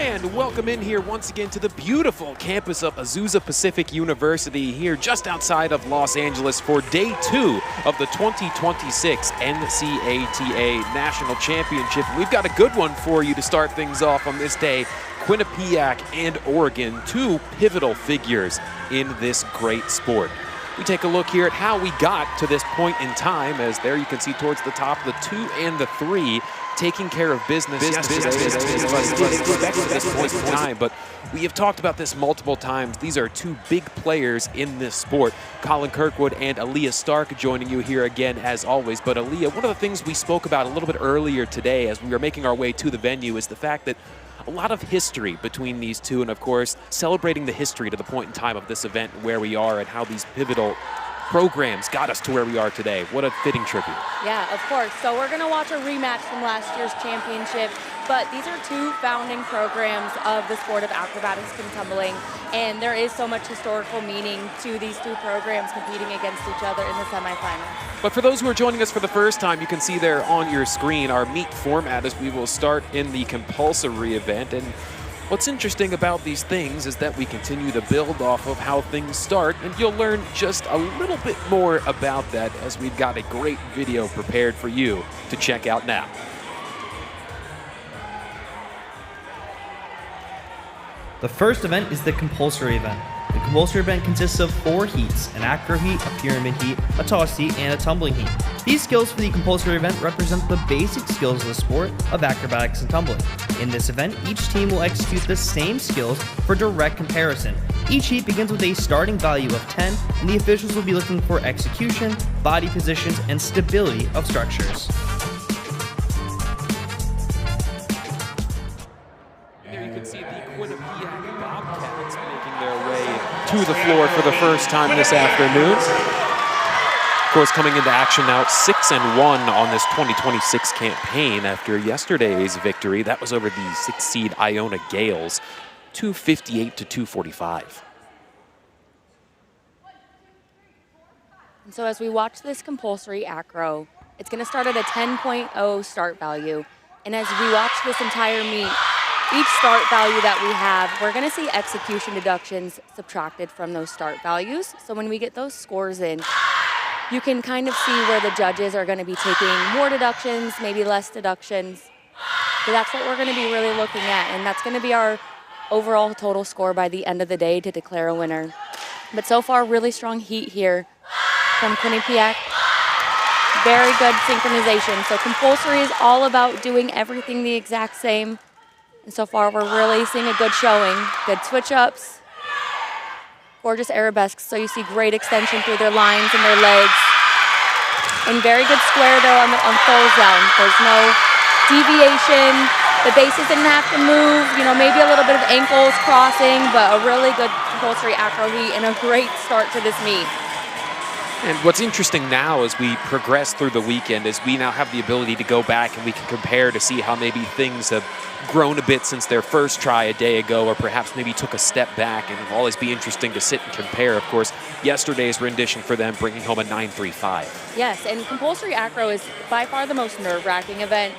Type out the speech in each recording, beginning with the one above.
And welcome in here once again to the beautiful campus of Azusa Pacific University here just outside of Los Angeles for day 2 of the 2026 NCATA National Championship. We've got a good one for you to start things off on this day. Quinnipiac and Oregon, two pivotal figures in this great sport. We take a look here at how we got to this point in time, as there you can see towards the top, the 2 and the 3 taking care of business but we have talked about this multiple times. These are two big players in this sport. Colin Kirkwood and Aaliyah Stark joining you here again as always. But Aaliyah, one of the things we spoke about a little bit earlier today as we were making our way to the venue is the fact that a lot of history between these two, and of course, celebrating the history to the point in time of this event where we are and how these pivotal programs got us to where we are today. What a fitting tribute. Yeah, of course. So we're going to watch a rematch from last year's championship, but these are two founding programs of the sport of acrobatics and tumbling, and there is so much historical meaning to these two programs competing against each other in the semifinals. But for those who are joining us for the first time, you can see there on your screen our meet format as we will start in the compulsory event. And what's interesting about these things is that we continue to build off of how things start, and you'll learn just a little bit more about that as we've got a great video prepared for you to check out now. The first event is the compulsory event. The compulsory event consists of 4 heats: an acro heat, a pyramid heat, a toss heat, and a tumbling heat. These skills for the compulsory event represent the basic skills of the sport of acrobatics and tumbling. In this event, each team will execute the same skills for direct comparison. Each heat begins with a starting value of 10, and the officials will be looking for execution, body positions, and stability of structures. There you can see the Quinnipiac Bobcats making their way to the floor for the first time this afternoon. Of course, coming into action now, 6-1 on this 2026 campaign after yesterday's victory. That was over the 6th seed Iona Gales, 258 to 245. And so as we watch this compulsory acro, it's going to start at a 10.0 start value. And as we watch this entire meet, each start value that we have, we're going to see execution deductions subtracted from those start values. So when we get those scores in, you can kind of see where the judges are going to be taking more deductions, maybe less deductions. So that's what we're going to be really looking at, and that's going to be our overall total score by the end of the day to declare a winner. But so far, really strong heat here from Quinnipiac. Very good synchronization. So compulsory is all about doing everything the exact same. And so far, we're really seeing a good showing. Good switch-ups. Gorgeous arabesques, so you see great extension through their lines and their legs. And very good square though on falls down. There's no deviation. The bases didn't have to move, maybe a little bit of ankles crossing, but a really good compulsory acro heat and a great start to this meet. And what's interesting now as we progress through the weekend is we now have the ability to go back and we can compare to see how maybe things have grown a bit since their first try a day ago, or perhaps maybe took a step back, and it'll always be interesting to sit and compare. Of course, yesterday's rendition for them bringing home a 9.35. Yes, and compulsory acro is by far the most nerve-wracking event,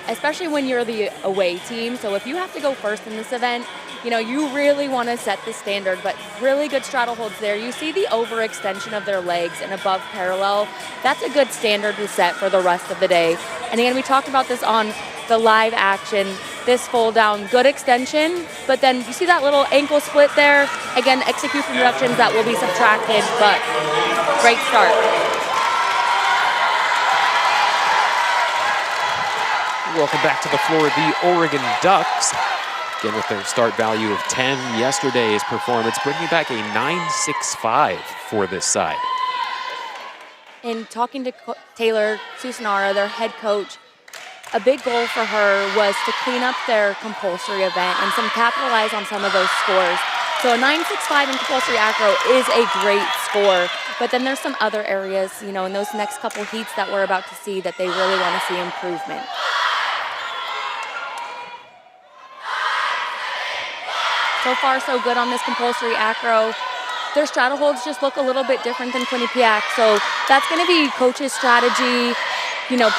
especially when you're the away team. So if you have to go first in this event, you really want to set the standard, but really good straddle holds there. You see the overextension of their legs and above parallel. That's a good standard to set for the rest of the day. And again, we talked about this on the live action. This fold down, good extension, but then you see that little ankle split there. Again, execution reductions that will be subtracted, but great start. Welcome back to the floor, the Oregon Ducks. Again, with their start value of 10, yesterday's performance bringing back a 9.65 for this side. And talking to Taylor Susanara, their head coach, a big goal for her was to clean up their compulsory event and capitalize on some of those scores. So a 9.65 in compulsory acro is a great score, but then there's some other areas, in those next couple heats that we're about to see that they really want to see improvement. So far, so good on this compulsory acro. Their straddle holds just look a little bit different than Quinnipiac, so that's going to be coach's strategy,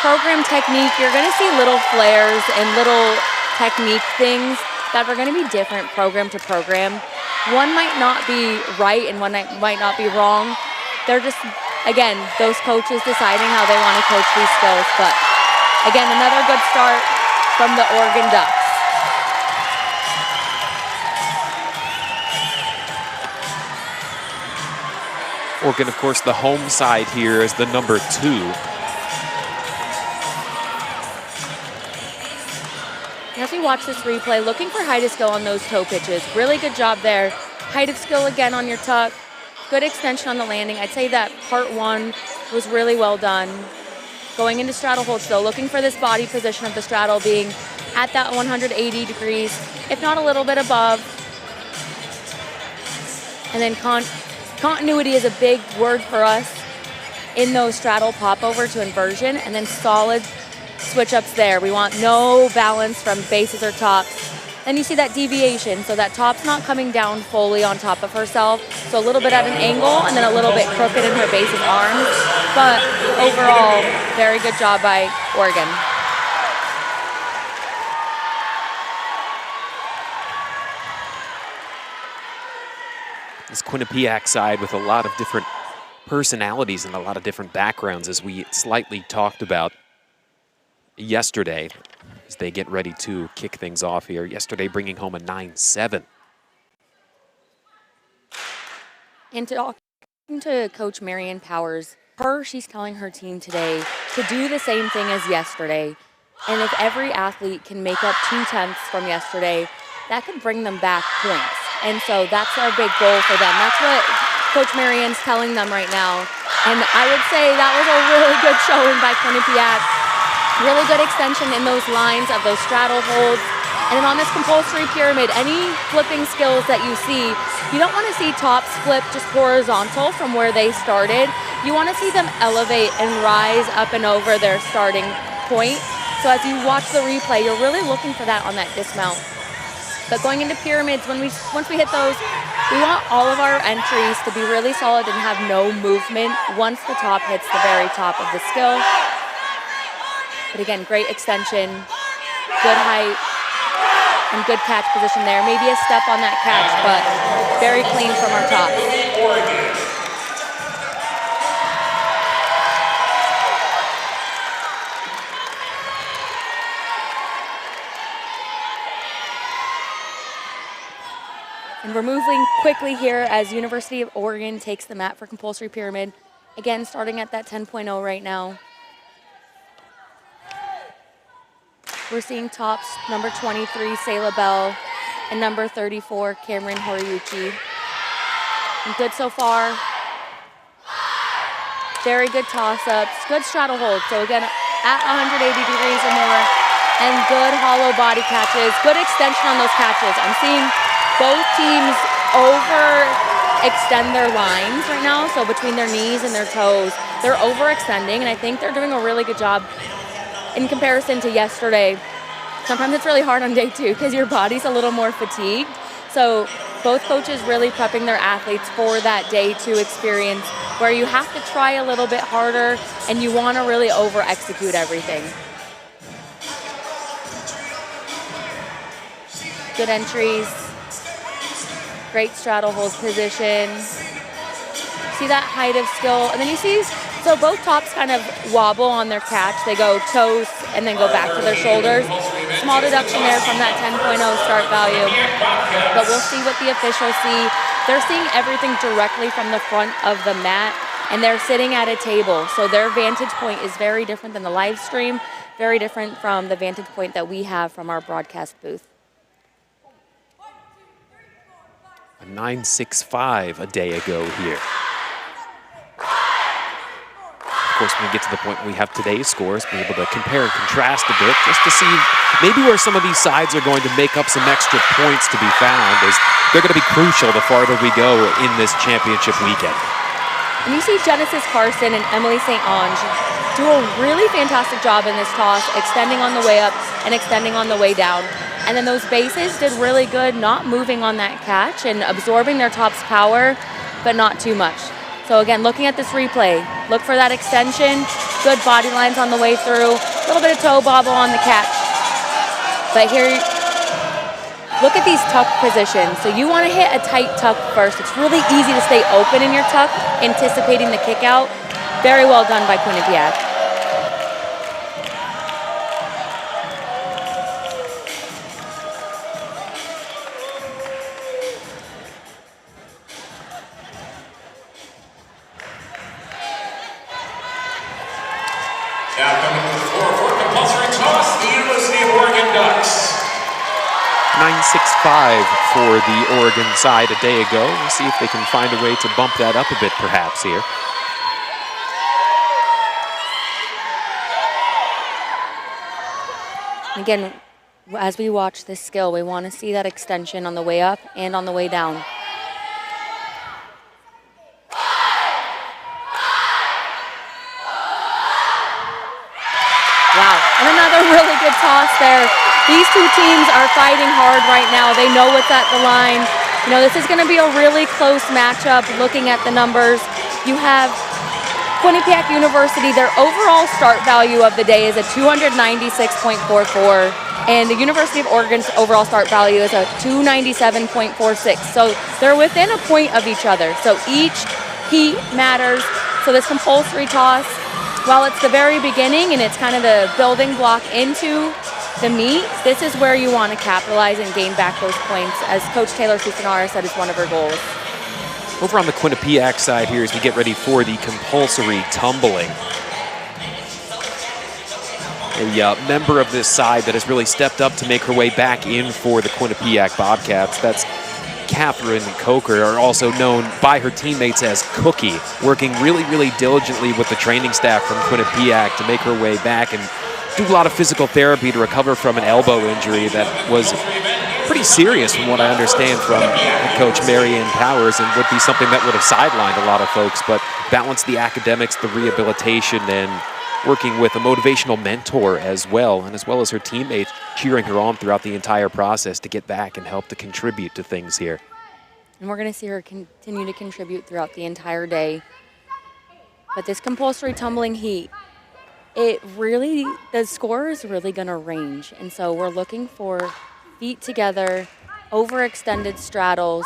program technique. You're going to see little flares and little technique things that are going to be different program to program. One might not be right and one might not be wrong. They're just, again, those coaches deciding how they want to coach these skills. But again, another good start from the Oregon Ducks. Oregon, of course, the home side here is the number 2. As we watch this replay, looking for height of skill on those toe pitches. Really good job there. Height of skill again on your tuck. Good extension on the landing. I'd say that part 1 was really well done. Going into straddle holds though, looking for this body position of the straddle being at that 180 degrees, if not a little bit above. And then continuity is a big word for us in those straddle pop over to inversion, and then solid switch ups there. We want no balance from bases or tops. Then you see that deviation, so that top's not coming down fully on top of herself, so a little bit at an angle and then a little bit crooked in her base and arms. But overall, very good job by Oregon. This Quinnipiac side with a lot of different personalities and a lot of different backgrounds, as we slightly talked about yesterday, as they get ready to kick things off here. Yesterday bringing home a 9-7. And talking to Coach Marianne Powers, she's telling her team today to do the same thing as yesterday. And if every athlete can make up 2/10 from yesterday, that could bring them back points. And so that's our big goal for them. That's what Coach Marianne's telling them right now. And I would say that was a really good showing by Quinnipiac. Really good extension in those lines of those straddle holds. And then on this compulsory pyramid, any flipping skills that you see, you don't want to see tops flip just horizontal from where they started. You want to see them elevate and rise up and over their starting point. So as you watch the replay, you're really looking for that on that dismount. But going into pyramids, once we hit those, we want all of our entries to be really solid and have no movement once the top hits the very top of the skill. But again, great extension, good height, and good catch position there. Maybe a step on that catch, but very clean from our top. And we're moving quickly here as University of Oregon takes the mat for compulsory pyramid. Again, starting at that 10.0 right now. We're seeing tops number 23, Sayla Bell, and number 34, Cameron Horiyuki. And good so far. Very good toss-ups, good straddle holds. So again, at 180 degrees or more, and good hollow body catches, good extension on those catches. I'm seeing both teams overextend their lines right now, so between their knees and their toes, they're overextending, and I think they're doing a really good job in comparison to yesterday. Sometimes it's really hard on day 2 because your body's a little more fatigued. So both coaches really prepping their athletes for that day 2 experience where you have to try a little bit harder and you want to really over-execute everything. Good entries. Great straddle hold position. See that height of skill. And then you see, so both tops kind of wobble on their catch. They go toes and then go back to their shoulders. Small deduction there from that 10.0 start value. But we'll see what the officials see. They're seeing everything directly from the front of the mat, and they're sitting at a table. So their vantage point is very different than the live stream, very different from the vantage point that we have from our broadcast booth. A 9.65 a day ago here. Of course, when we get to the point we have today's scores, be able to compare and contrast a bit just to see maybe where some of these sides are going to make up some extra points to be found, as they're going to be crucial the farther we go in this championship weekend. And you see Genesis Carson and Emily St. Ange do a really fantastic job in this toss, extending on the way up and extending on the way down. And then those bases did really good, not moving on that catch and absorbing their top's power, but not too much. So again, looking at this replay, look for that extension, good body lines on the way through, a little bit of toe bobble on the catch. But here, look at these tuck positions. So you want to hit a tight tuck first. It's really easy to stay open in your tuck, anticipating the kick out. Very well done by Quinnipiac. Now coming to the floor for compulsory toss, the University of Oregon Ducks. 9.65 for the Oregon side a day ago. We'll see if they can find a way to bump that up a bit perhaps here. Again, as we watch this skill, we want to see that extension on the way up and on the way down. Wow, and another really good toss there. These two teams are fighting hard right now. They know what's at the line. You know, this is going to be a really close matchup looking at the numbers. You have Quinnipiac University, their overall start value of the day is a 296.44, and the University of Oregon's overall start value is a 297.46. So they're within a point of each other. So each heat matters. So this compulsory toss, while it's the very beginning and it's kind of the building block into the meet, this is where you want to capitalize and gain back those points, as Coach Taylor Susanara said is one of her goals. Over on the Quinnipiac side here as we get ready for the compulsory tumbling. A member of this side that has really stepped up to make her way back in for the Quinnipiac Bobcats. That's Catherine Coker, are also known by her teammates as Cookie, working really, really diligently with the training staff from Quinnipiac to make her way back and do a lot of physical therapy to recover from an elbow injury that was pretty serious from what I understand from Coach Marianne Powers, and would be something that would have sidelined a lot of folks, but balanced the academics, the rehabilitation, and working with a motivational mentor as well, and as well as her teammates cheering her on throughout the entire process to get back and help to contribute to things here. And we're going to see her continue to contribute throughout the entire day. But this compulsory tumbling heat, the score is really going to range. And so we're looking for feet together, overextended straddles,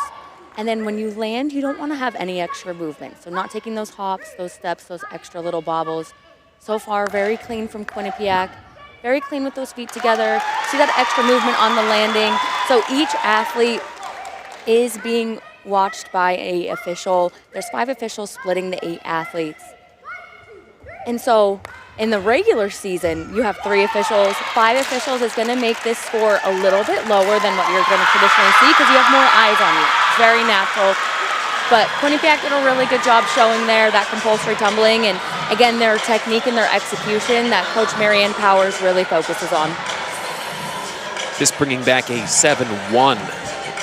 and then when you land, you don't want to have any extra movement. So not taking those hops, those steps, those extra little bobbles. So far, very clean from Quinnipiac. Very clean with those feet together. See that extra movement on the landing. So each athlete is being watched by an official. There's 5 officials splitting the 8 athletes. And so in the regular season, you have 3 officials. 5 officials is going to make this score a little bit lower than what you're going to traditionally see because you have more eyes on you. It's very natural. But Quinnipiac did a really good job showing there that compulsory tumbling, and again, their technique and their execution that Coach Marianne Powers really focuses on. This bringing back a 7-1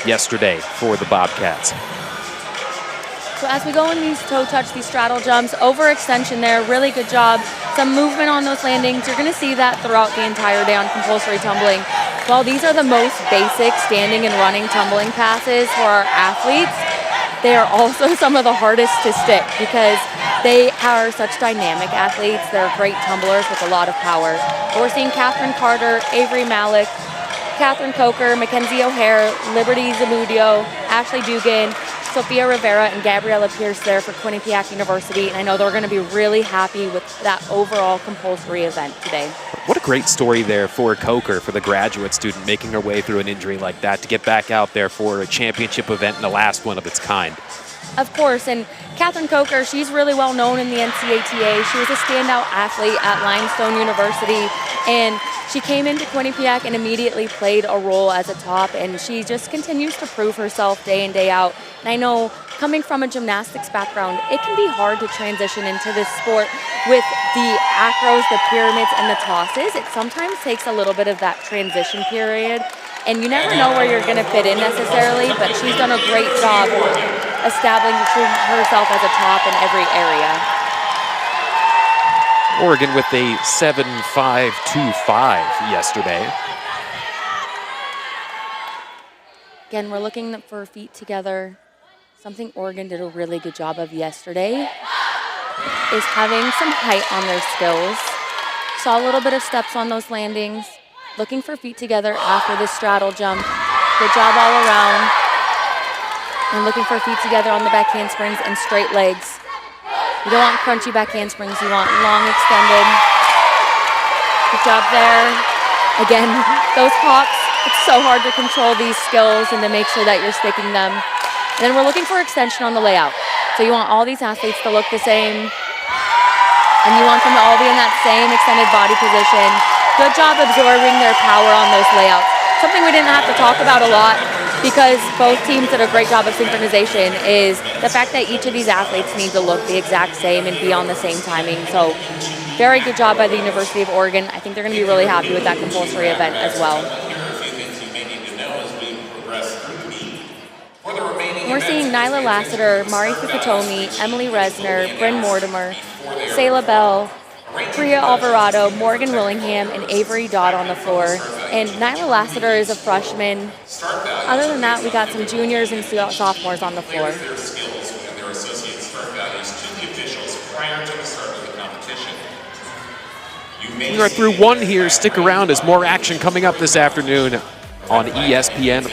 yesterday for the Bobcats. So as we go in these toe touch, these straddle jumps, overextension there, really good job. Some movement on those landings. You're going to see that throughout the entire day on compulsory tumbling. While these are the most basic standing and running tumbling passes for our athletes, they are also some of the hardest to stick because they are such dynamic athletes. They're great tumblers with a lot of power. But we're seeing Catherine Carter, Avery Malik, Catherine Coker, Mackenzie O'Hare, Liberty Zamudio, Ashley Dugan, Sophia Rivera, and Gabriella Pierce there for Quinnipiac University. And I know they're going to be really happy with that overall compulsory event today. What a great story there for Coker, for the graduate student making her way through an injury like that to get back out there for a championship event and the last one of its kind. Of course, and Catherine Coker, she's really well known in the NCATA. She was a standout athlete at Limestone University, and she came into Quinnipiac and immediately played a role as a top, and she just continues to prove herself day in, day out. And I know, coming from a gymnastics background, it can be hard to transition into this sport with the acros, the pyramids, and the tosses. It sometimes takes a little bit of that transition period, and you never know where you're going to fit in necessarily, but she's done a great job establishing herself as a top in every area. Oregon with a 7.525 yesterday. Again, we're looking for feet together. Something Oregon did a really good job of yesterday is having some height on their skills. Saw a little bit of steps on those landings. Looking for feet together after the straddle jump. Good job all around. And looking for feet together on the back handsprings and straight legs. You don't want crunchy back handsprings. You want long, extended. Good job there. Again, those hops, it's so hard to control these skills and to make sure that you're sticking them. And then we're looking for extension on the layout. So you want all these athletes to look the same. And you want them to all be in that same extended body position. Good job absorbing their power on those layouts. Something we didn't have to talk about a lot because both teams did a great job of synchronization is the fact that each of these athletes need to look the exact same and be on the same timing. So very good job by the University of Oregon. I think they're going to be really happy with that compulsory event as well. We're seeing Nyla Lassiter, Mari Fukutomi, Emily Resner, Bryn Mortimer, Sayla Bell, Priya Alvarado, Morgan Willingham, and Avery Dodd on the floor. And Nyla Lassiter is a freshman. Other than that, we got some juniors and sophomores on the floor. We are through one here. Stick around as more action coming up this afternoon on ESPN+.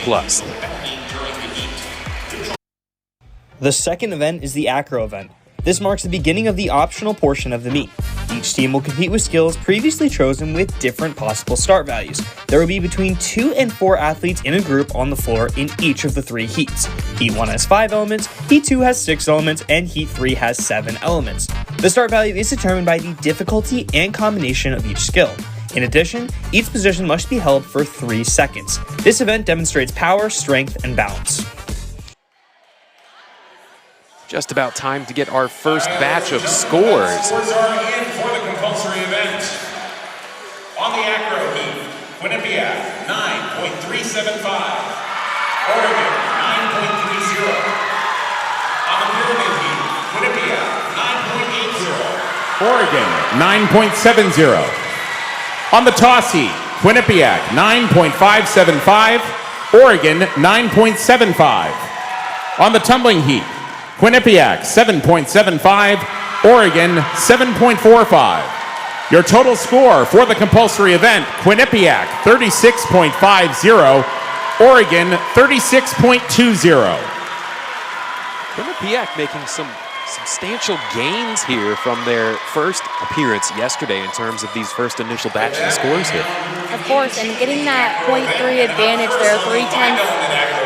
The second event is the Acro event. This marks the beginning of the optional portion of the meet. Each team will compete with skills previously chosen with different possible start values. There will be between 2 and 4 athletes in a group on the floor in each of the 3 heats. Heat 1 has 5 elements, Heat 2 has 6 elements, and Heat 3 has 7 elements. The start value is determined by the difficulty and combination of each skill. In addition, each position must be held for 3 seconds. This event demonstrates power, strength, and balance. Just about time to get our first batch of scores. Scores are in for the compulsory event. On the Acro heat, Quinnipiac, 9.375. Oregon, 9.30. On the pyramid heat, Quinnipiac, 9.80. Oregon, 9.70. On the toss heat, Quinnipiac, 9.575. Oregon, 9.75. On the tumbling heat, Quinnipiac, 7.75, Oregon, 7.45. Your total score for the compulsory event, Quinnipiac, 36.50, Oregon, 36.20. Quinnipiac making some substantial gains here from their first appearance yesterday in terms of these first initial batch of scores here. Of course, and getting that 0.3 advantage there, 3/10,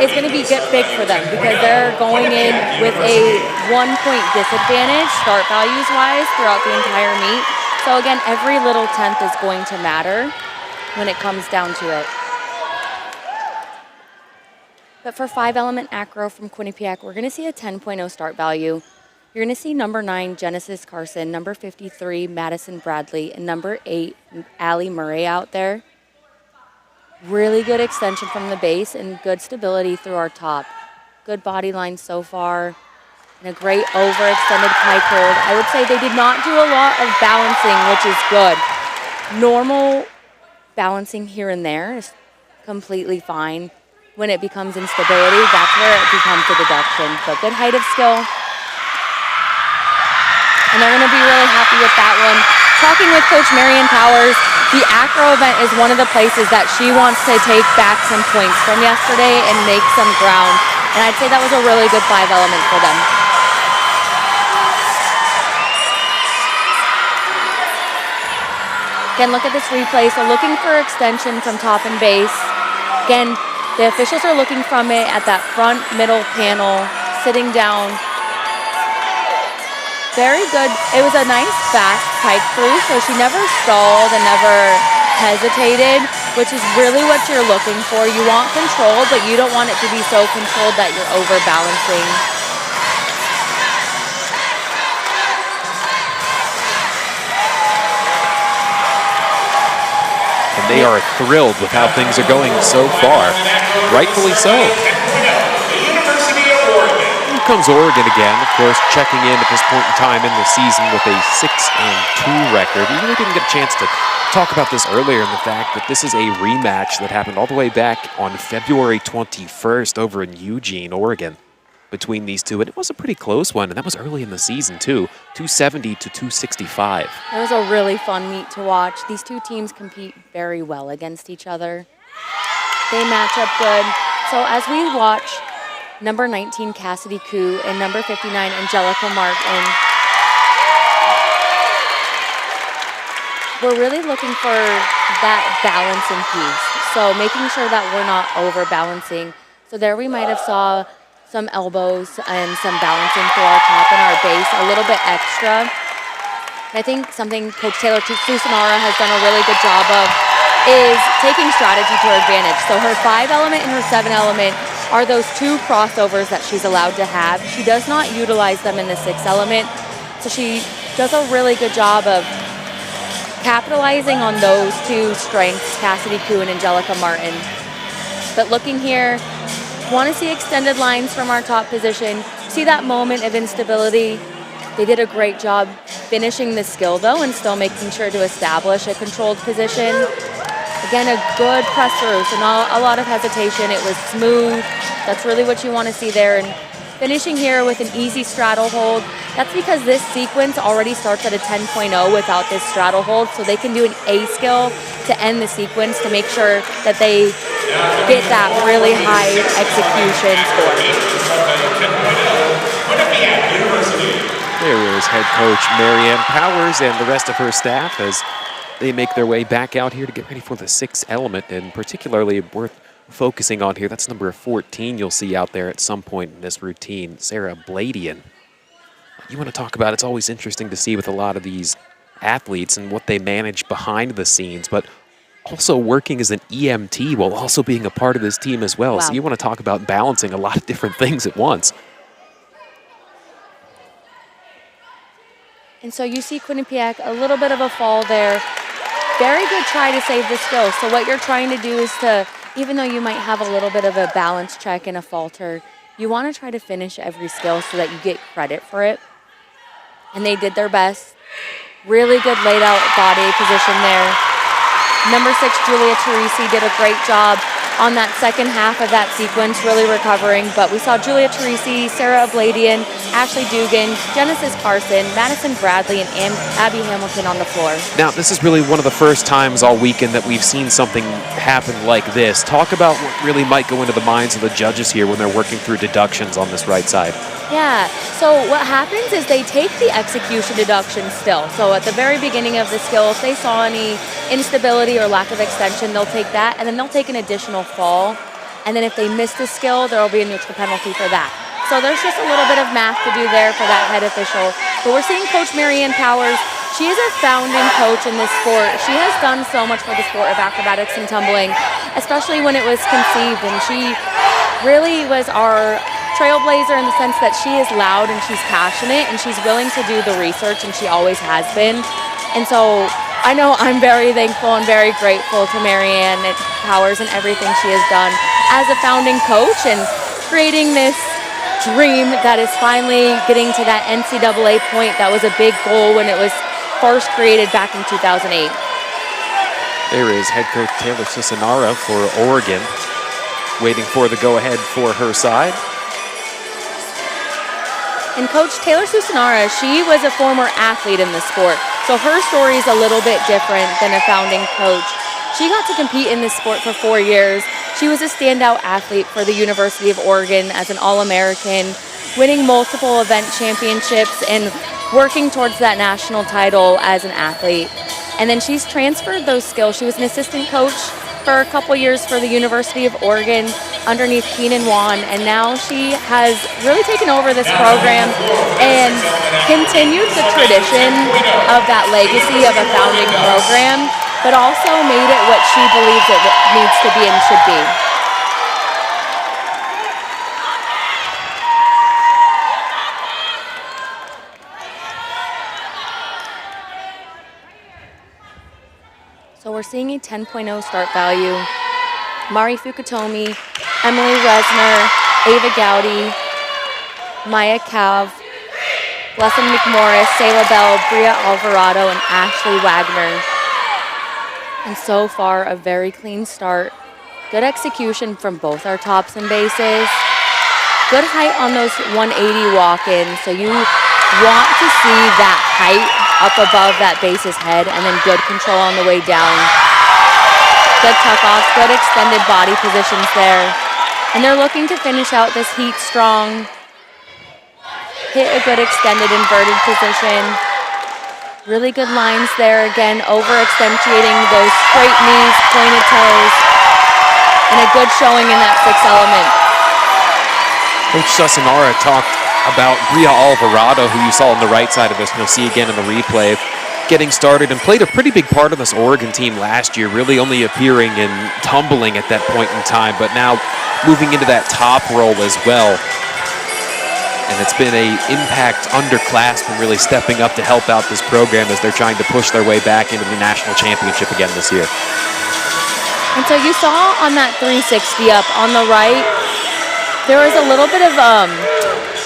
is going to be big for them because they're going in with a 1-point disadvantage start values-wise throughout the entire meet. So again, every little tenth is going to matter when it comes down to it. But for 5-element Acro from Quinnipiac, we're going to see a 10.0 start value. You're going to see number 9, Genesis Carson, number 53, Madison Bradley, and number 8, Allie Murray out there. Really good extension from the base and good stability through our top. Good body line so far, and a great overextended pike hold. I would say they did not do a lot of balancing, which is good. Normal balancing here and there is completely fine. When it becomes instability, that's where it becomes a deduction. But good height of skill. And they're going to be really happy with that one. Talking with Coach Marion Powers, the Acro event is one of the places that she wants to take back some points from yesterday and make some ground. And I'd say that was a really good 5-element for them. Again, look at this replay. So looking for extension from top and base. Again, the officials are looking from it at that front middle panel, sitting down. Very good. It was a nice fast pike through, so she never stalled and never hesitated, which is really what you're looking for. You want control, but you don't want it to be so controlled that you're overbalancing. And they are thrilled with how things are going so far. Rightfully so. Here comes Oregon again, of course, checking in at this point in time in the season with a 6-2 record. We really didn't get a chance to talk about this earlier in the fact that this is a rematch that happened all the way back on February 21st over in Eugene, Oregon, between these two. And it was a pretty close one, and that was early in the season, too, 270 to 265. It was a really fun meet to watch. These two teams compete very well against each other. They match up good. So as we watch number 19, Cassidy Koo, and number 59, Angelica Martin, we're really looking for that balancing piece. So making sure that we're not overbalancing. So there we might have saw some elbows and some balancing through our top and our base, a little bit extra. And I think something Coach Taylor Susanara has done a really good job of is taking strategy to her advantage. So her 5 element and her 7 element are those 2 crossovers that she's allowed to have. She does not utilize them in the 6 element. So she does a really good job of capitalizing on those 2 strengths, Cassidy Koo and Angelica Martin. But looking here, want to see extended lines from our top position. See that moment of instability. They did a great job finishing the skill though and still making sure to establish a controlled position. Again, a good press through, so not a lot of hesitation. It was smooth. That's really what you want to see there. And finishing here with an easy straddle hold. That's because this sequence already starts at a 10.0 without this straddle hold, so they can do an A skill to end the sequence to make sure that they get that really high execution score. There is head coach Marianne Powers and the rest of her staff as they make their way back out here to get ready for the 6th element, and particularly worth focusing on here. That's number 14 you'll see out there at some point in this routine, Sarah Bladian. You want to talk about, it's always interesting to see with a lot of these athletes and what they manage behind the scenes, but also working as an EMT while also being a part of this team as well. Wow. So you want to talk about balancing a lot of different things at once. And so you see Quinnipiac, a little bit of a fall there. Very good try to save the skill. So what you're trying to do is to, even though you might have a little bit of a balance check and a falter, you want to try to finish every skill so that you get credit for it. And they did their best. Really good laid out body position there. Number 6, Julia Teresi, did a great job on that second half of that sequence, really recovering. But we saw Julia Teresi, Sarah Abladian, Ashley Dugan, Genesis Carson, Madison Bradley, and Abby Hamilton on the floor. Now, this is really one of the first times all weekend that we've seen something happen like this. Talk about what really might go into the minds of the judges here when they're working through deductions on this right side. Yeah, so what happens is they take the execution deduction still. So at the very beginning of the skill, if they saw any instability or lack of extension, they'll take that, and then they'll take an additional fall. And then if they miss the skill, there will be a neutral penalty for that. So there's just a little bit of math to do there for that head official. But we're seeing Coach Marianne Powers. She is a founding coach in this sport. She has done so much for the sport of acrobatics and tumbling, especially when it was conceived. And she really was our trailblazer in the sense that she is loud and she's passionate and she's willing to do the research, and she always has been. And so I know I'm very thankful and very grateful to Marianne Powers and everything she has done as a founding coach and creating this dream that is finally getting to that NCAA point that was a big goal when it was first created back in 2008. There is head coach Taylor Susanara for Oregon, waiting for the go-ahead for her side. And Coach Taylor Susanara, she was a former athlete in the sport, so her story is a little bit different than a founding coach. She got to compete in this sport for 4 years. She was a standout athlete for the University of Oregon as an All-American, winning multiple event championships and working towards that national title as an athlete. And then she's transferred those skills. She was an assistant coach for a couple years for the University of Oregon underneath Keenan Wan, and now she has really taken over this program and continued the tradition of that legacy of a founding program, but also made it what she believes it needs to be and should be. So we're seeing a 10.0 start value. Mari Fukutomi, Emily Resner, Ava Gowdy, Maya Cav, Blessing McMorris, Sayla Bell, Bria Alvarado, and Ashley Wagner. And so far, a very clean start. Good execution from both our tops and bases. Good height on those 180 walk-ins. So you want to see that height up above that base's head, and then good control on the way down. Good tuck-offs, good extended body positions there. And they're looking to finish out this heat strong. Hit a good extended inverted position. Really good lines there. Again, over-accentuating those straight knees, pointed toes, and a good showing in that 6th element. Coach Susanara talked about Bria Alvarado, who you saw on the right side of this, and you'll see again in the replay, getting started and played a pretty big part of this Oregon team last year, really only appearing in tumbling at that point in time, but now moving into that top role as well. And it's been a impact underclassman really stepping up to help out this program as they're trying to push their way back into the national championship again this year. And so you saw on that 360 up on the right, there was a little bit of,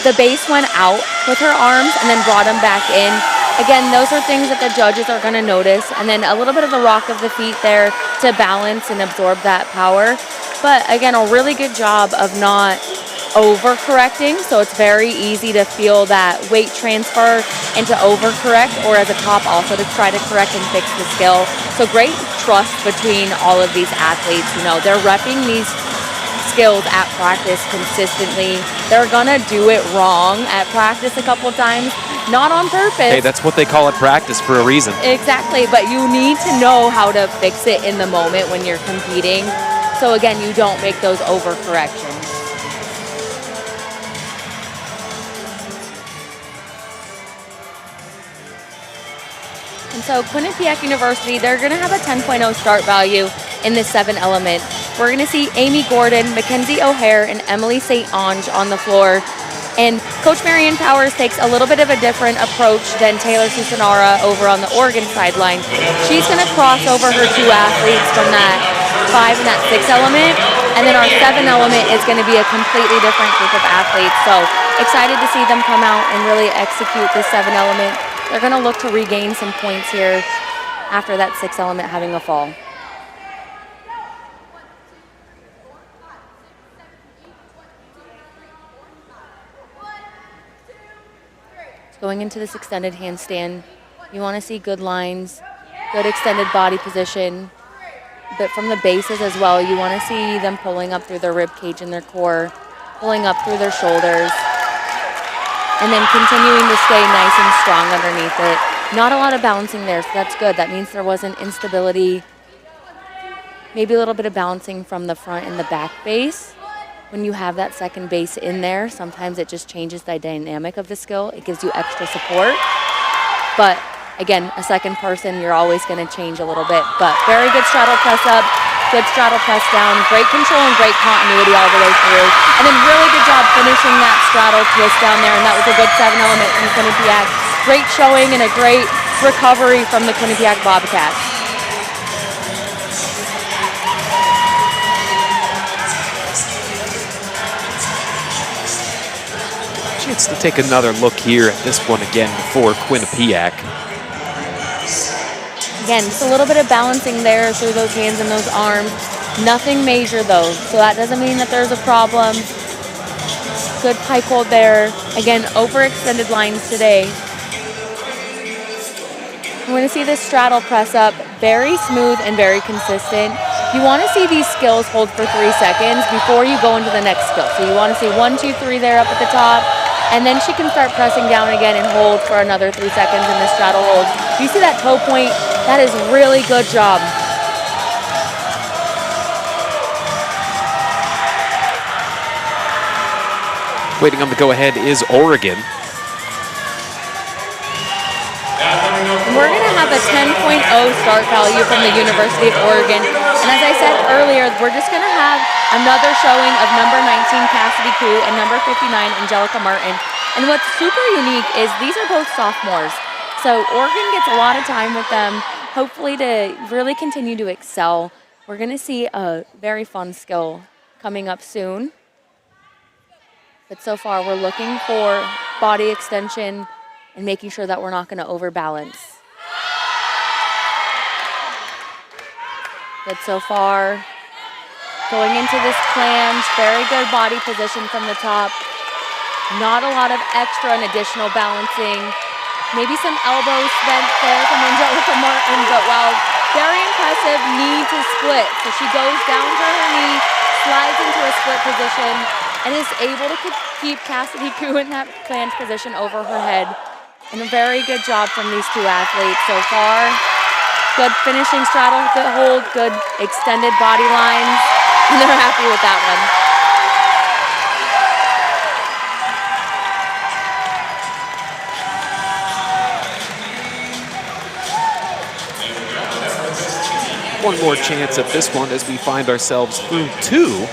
the base went out with her arms and then brought them back in. Again, those are things that the judges are going to notice. And then a little bit of the rock of the feet there to balance and absorb that power. But again, a really good job of not overcorrecting, so it's very easy to feel that weight transfer and to overcorrect, or as a top also to try to correct and fix the skill. So great trust between all of these athletes. You know, they're repping these skills at practice consistently. They're gonna do it wrong at practice a couple times, not on purpose. Hey, that's what they call it, practice, for a reason. Exactly, but you need to know how to fix it in the moment when you're competing. So again, you don't make those overcorrections. And so Quinnipiac University, they're going to have a 10.0 start value in this 7 element. We're going to see Amy Gordon, Mackenzie O'Hare, and Emily St. Ange on the floor. And Coach Marianne Powers takes a little bit of a different approach than Taylor Susanara over on the Oregon sideline. She's going to cross over her 2 athletes from that 5 and that 6 element. And then our 7 element is going to be a completely different group of athletes. So excited to see them come out and really execute this 7 element. They're going to look to regain some points here after that 6 element having a fall. Going into this extended handstand, you want to see good lines, good extended body position, but from the bases as well, you want to see them pulling up through their rib cage and their core, pulling up through their shoulders, and then continuing to stay nice and strong underneath it. Not a lot of balancing there, so that's good. That means there wasn't instability, maybe a little bit of balancing from the front and the back base. When you have that second base in there, sometimes it just changes the dynamic of the skill. It gives you extra support. But again, a second person, you're always going to change a little bit. But very good straddle press up, good straddle press down, great control and great continuity all the way through. And then really good job finishing that straddle twist down there. And that was a good 7 element from Quinnipiac. Great showing and a great recovery from the Quinnipiac Bobcats. Chance to take another look here at this one again for Quinnipiac. Again, just a little bit of balancing there through those hands and those arms. Nothing major though, so that doesn't mean that there's a problem. Good pike hold there. Again, overextended lines today. We're going to see this straddle press up, very smooth and very consistent. You want to see these skills hold for 3 seconds before you go into the next skill. So you want to see 1, 2, 3 there up at the top. And then she can start pressing down again and hold for another 3 seconds in the straddle hold. Do you see that toe point? That is really good job. Waiting on the go-ahead is Oregon. We're going to have a 10.0 start value from the University of Oregon. And as I said earlier, we're just going to have another showing of number 19, Cassidy Koo, and number 59, Angelica Martin. And what's super unique is these are both sophomores. So Oregon gets a lot of time with them, hopefully to really continue to excel. We're going to see a very fun skill coming up soon. But so far, we're looking for body extension and making sure that we're not going to overbalance. Good so far. Going into this planche, very good body position from the top. Not a lot of extra and additional balancing. Maybe some elbows bent there from Angelica Martin, but wow, very impressive knee to split. So she goes down to her knee, slides into a split position and is able to keep Cassidy Koo in that planned position over her head. And a very good job from these two athletes so far. Good finishing straddle, good hold, good extended body lines, and they're happy with that one. One more chance at this one as we find ourselves through 2.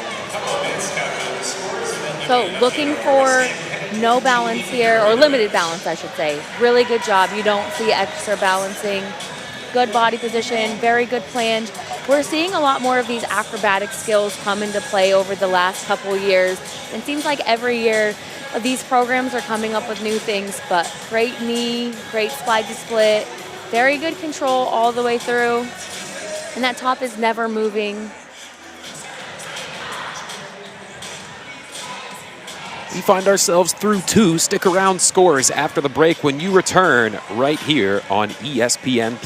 So looking for no balance here, or limited balance, I should say. Really good job. You don't see extra balancing. Good body position, very good plunge. We're seeing a lot more of these acrobatic skills come into play over the last couple years. It seems like every year these programs are coming up with new things, but great knee, great slide to split, very good control all the way through. And that top is never moving. We find ourselves through 2. Stick around, scores after the break when you return right here on ESPN+.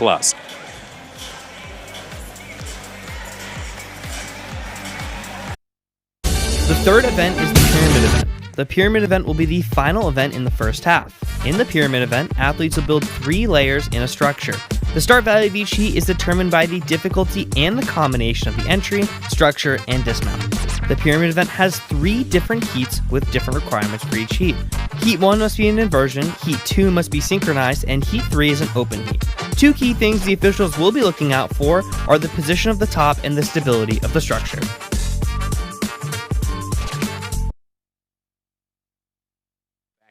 The third event is the pyramid event. The pyramid event will be the final event in the first half. In the pyramid event, athletes will build 3 layers in a structure. The start value of each heat is determined by the difficulty and the combination of the entry, structure, and dismount. The pyramid event has 3 different heats with different requirements for each heat. Heat 1 must be an inversion, Heat 2 must be synchronized, and Heat 3 is an open heat. 2 key things the officials will be looking out for are the position of the top and the stability of the structure.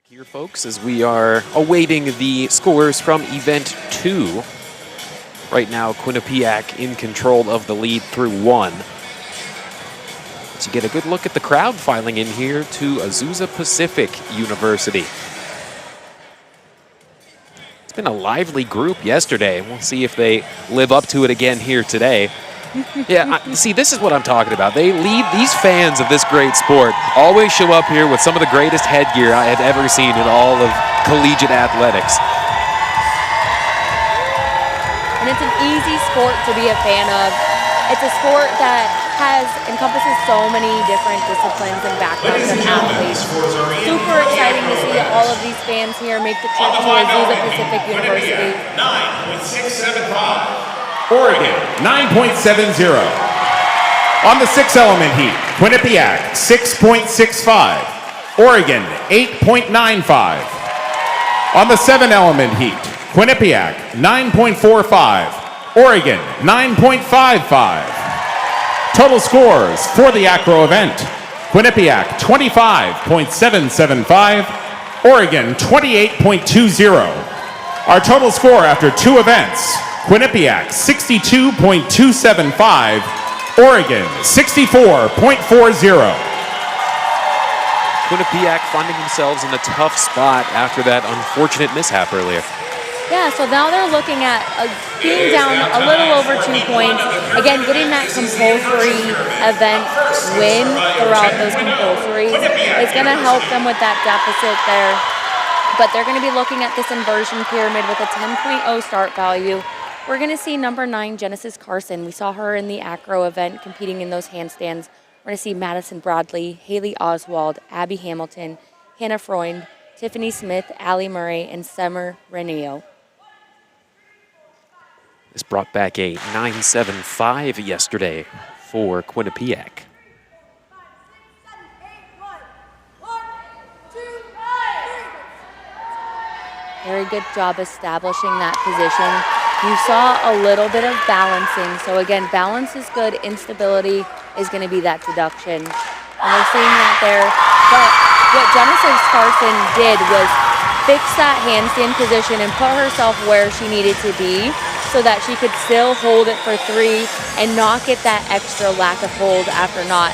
Here, folks, as we are awaiting the scores from Event 2. Right now, Quinnipiac in control of the lead through 1. To get a good look at the crowd filing in here to Azusa Pacific University. It's been a lively group yesterday. We'll see if they live up to it again here today. Yeah, see, this is what I'm talking about. These fans of this great sport always show up here with some of the greatest headgear I have ever seen in all of collegiate athletics. And it's an easy sport to be a fan of. It's a sport that encompasses so many different disciplines and backgrounds of athletes. Super exciting to see all of these fans here make the trip to Azusa Pacific University. 9.675. Oregon, 9.70. On the 6-element heat, Quinnipiac, 6.65. Oregon, 8.95. On the 7-element heat, Quinnipiac, 9.45. Oregon, 9.55. Total scores for the Acro event, Quinnipiac, 25.775. Oregon, 28.20. Our total score after 2 events, Quinnipiac 62.275, Oregon 64.40. Quinnipiac finding themselves in a tough spot after that unfortunate mishap earlier. Yeah, so now they're looking at being down a little over 2 points. Again, getting that compulsory event win throughout those compulsories is going to help them with that deficit there. But they're going to be looking at this inversion pyramid with a 10.0 start value. We're going to see number 9, Genesis Carson. We saw her in the Acro event competing in those handstands. We're going to see Madison Bradley, Haley Oswald, Abby Hamilton, Hannah Freund, Tiffany Smith, Allie Murray, and Summer Reneo. This brought back a 9.75 yesterday for Quinnipiac. Very good job establishing that position. You saw a little bit of balancing. So again, balance is good. Instability is going to be that deduction. And we're seeing that there. But what Genesis Carson did was fix that handstand position and put herself where she needed to be so that she could still hold it for 3 and not get that extra lack of hold after not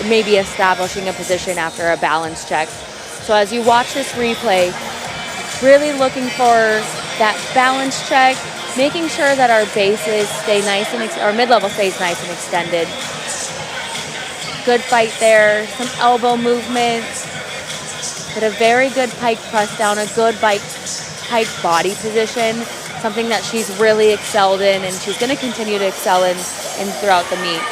maybe establishing a position after a balance check. So as you watch this replay, really looking for that balance check, making sure that our bases stay nice and our mid-level stays nice and extended. Good fight there, some elbow movements, but a very good pike press down, a good pike body position, something that she's really excelled in and she's going to continue to excel in throughout the meet.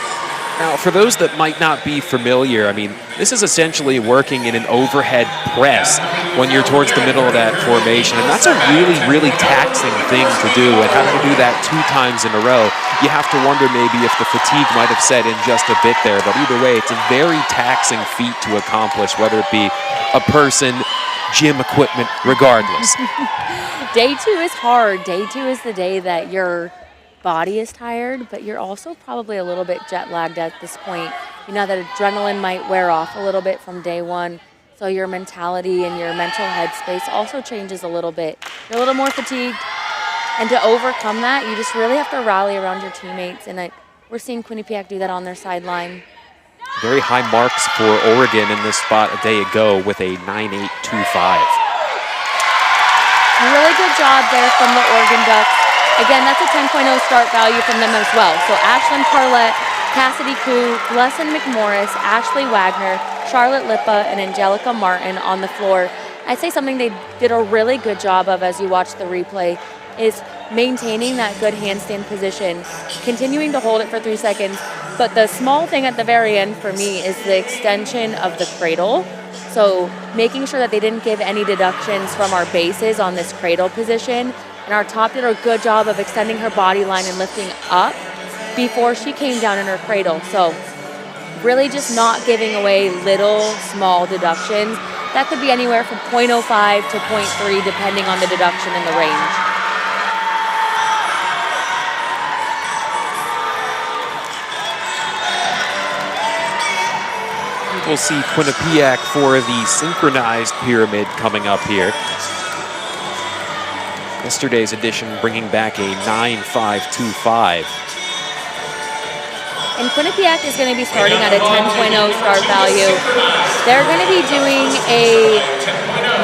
Now, for those that might not be familiar, I mean, this is essentially working in an overhead press when you're towards the middle of that formation, and that's a really, really taxing thing to do, and having to do that 2 times in a row, you have to wonder maybe if the fatigue might have set in just a bit there, but either way, it's a very taxing feat to accomplish, whether it be a person, gym equipment, regardless. Day 2 is hard. Day 2 is the day that your body is tired, but you're also probably a little bit jet lagged at this point. You know that adrenaline might wear off a little bit from day 1, so your mentality and your mental headspace also changes a little bit. You're a little more fatigued, and to overcome that, you just really have to rally around your teammates, and we're seeing Quinnipiac do that on their sideline. Very high marks for Oregon in this spot a day ago with a 9.825. A really good job there from the Oregon Ducks. Again, that's a 10.0 start value from them as well. So Ashlyn Parlett, Cassidy Koo, Blesson McMorris, Ashley Wagner, Charlotte Lippa, and Angelica Martin on the floor. I'd say something they did a really good job of as you watch the replay is maintaining that good handstand position, continuing to hold it for 3 seconds. But the small thing at the very end for me is the extension of the cradle. So making sure that they didn't give any deductions from our bases on this cradle position. And our top did a good job of extending her body line and lifting up before she came down in her cradle. So really just not giving away little, small deductions. That could be anywhere from 0.05 to 0.3 depending on the deduction and the range. We'll see Quinnipiac for the synchronized pyramid coming up here. Yesterday's edition bringing back a 9.525. And Quinnipiac is going to be starting at a 10.0 start value. They're going to be doing a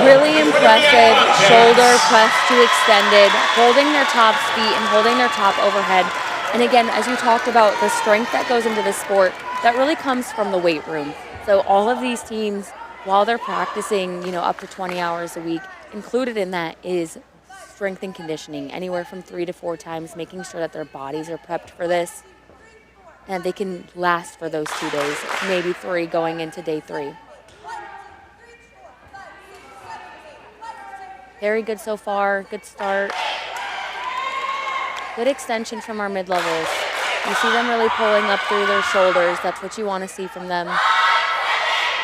really impressive shoulder press to extended, holding their tops feet and holding their top overhead. And again, as you talked about, the strength that goes into the sport, that really comes from the weight room. So all of these teams, while they're practicing, up to 20 hours a week, included in that is strength and conditioning, anywhere from 3 to 4 times, making sure that their bodies are prepped for this and they can last for those 2 days, maybe 3 going into day 3. Very good so far, good start. Good extension from our mid-levels. You see them really pulling up through their shoulders. That's what you want to see from them.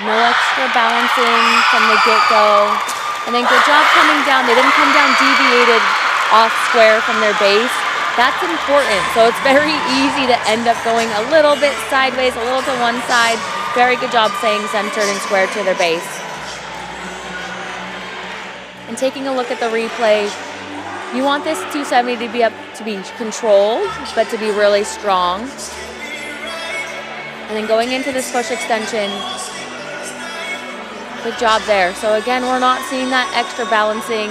No extra balancing from the get-go. And then good job coming down. They didn't come down deviated off square from their base. That's important. So it's very easy to end up going a little bit sideways, a little to one side. Very good job staying centered and square to their base. And taking a look at the replay, you want this 270 to be controlled, but to be really strong. And then going into this push extension, good job there. So again, we're not seeing that extra balancing.